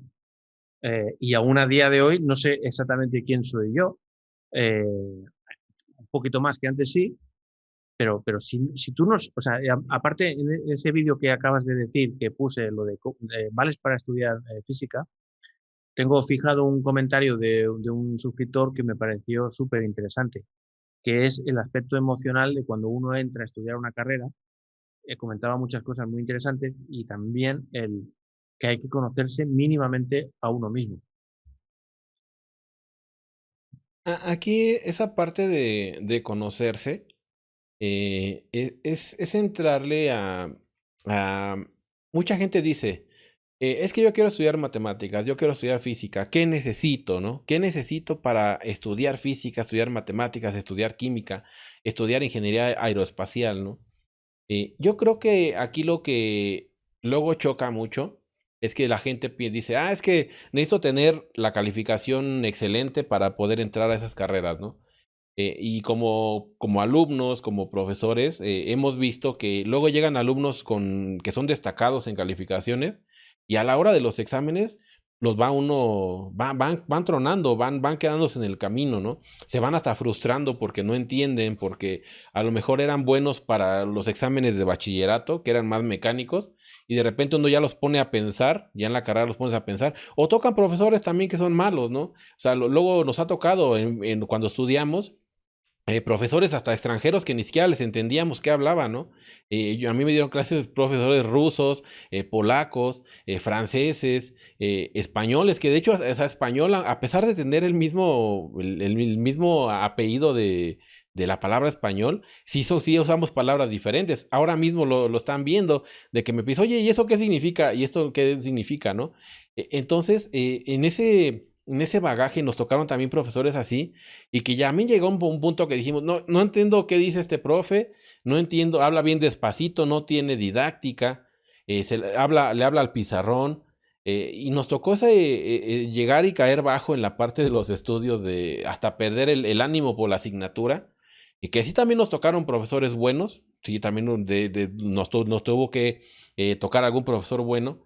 Y aún a día de hoy no sé exactamente quién soy yo. Un poquito más que antes sí, pero si tú no, o sea, aparte en ese vídeo que acabas de decir que puse lo de vales para estudiar física, tengo fijado un comentario de un suscriptor que me pareció súper interesante, que es el aspecto emocional de cuando uno entra a estudiar una carrera. Comentaba muchas cosas muy interesantes y también el que hay que conocerse mínimamente a uno mismo. Aquí esa parte de conocerse es entrarle a... Mucha gente dice, es que yo quiero estudiar matemáticas, yo quiero estudiar física, ¿qué necesito, no? ¿Qué necesito para estudiar física, estudiar matemáticas, estudiar química, estudiar ingeniería aeroespacial, ¿no? Yo creo que aquí lo que luego choca mucho es que la gente dice, es que necesito tener la calificación excelente para poder entrar a esas carreras, ¿no? Y como alumnos, como profesores, hemos visto que luego llegan alumnos que son destacados en calificaciones y a la hora de los exámenes van tronando, van quedándose en el camino, ¿no? Se van hasta frustrando porque no entienden, porque a lo mejor eran buenos para los exámenes de bachillerato, que eran más mecánicos, y de repente uno ya los pone a pensar, ya en la carrera los pones a pensar, o tocan profesores también que son malos, ¿no? O sea, luego nos ha tocado cuando estudiamos profesores hasta extranjeros que ni siquiera les entendíamos qué hablaban, ¿no? A mí me dieron clases profesores rusos, polacos, franceses, españoles, que de hecho esa española, a pesar de tener el mismo apellido de la palabra español, sí usamos palabras diferentes. Ahora mismo lo están viendo, de que me pides, oye, ¿y eso qué significa? ¿Y esto qué significa, no? Entonces, en ese bagaje nos tocaron también profesores así, y que ya a mí llegó un punto que dijimos, no entiendo qué dice este profe, no entiendo, habla bien despacito, no tiene didáctica, le habla al pizarrón, y nos tocó llegar y caer bajo en la parte de los estudios, de hasta perder el ánimo por la asignatura, y que sí también nos tocaron profesores buenos, sí, también nos tuvo que tocar algún profesor bueno,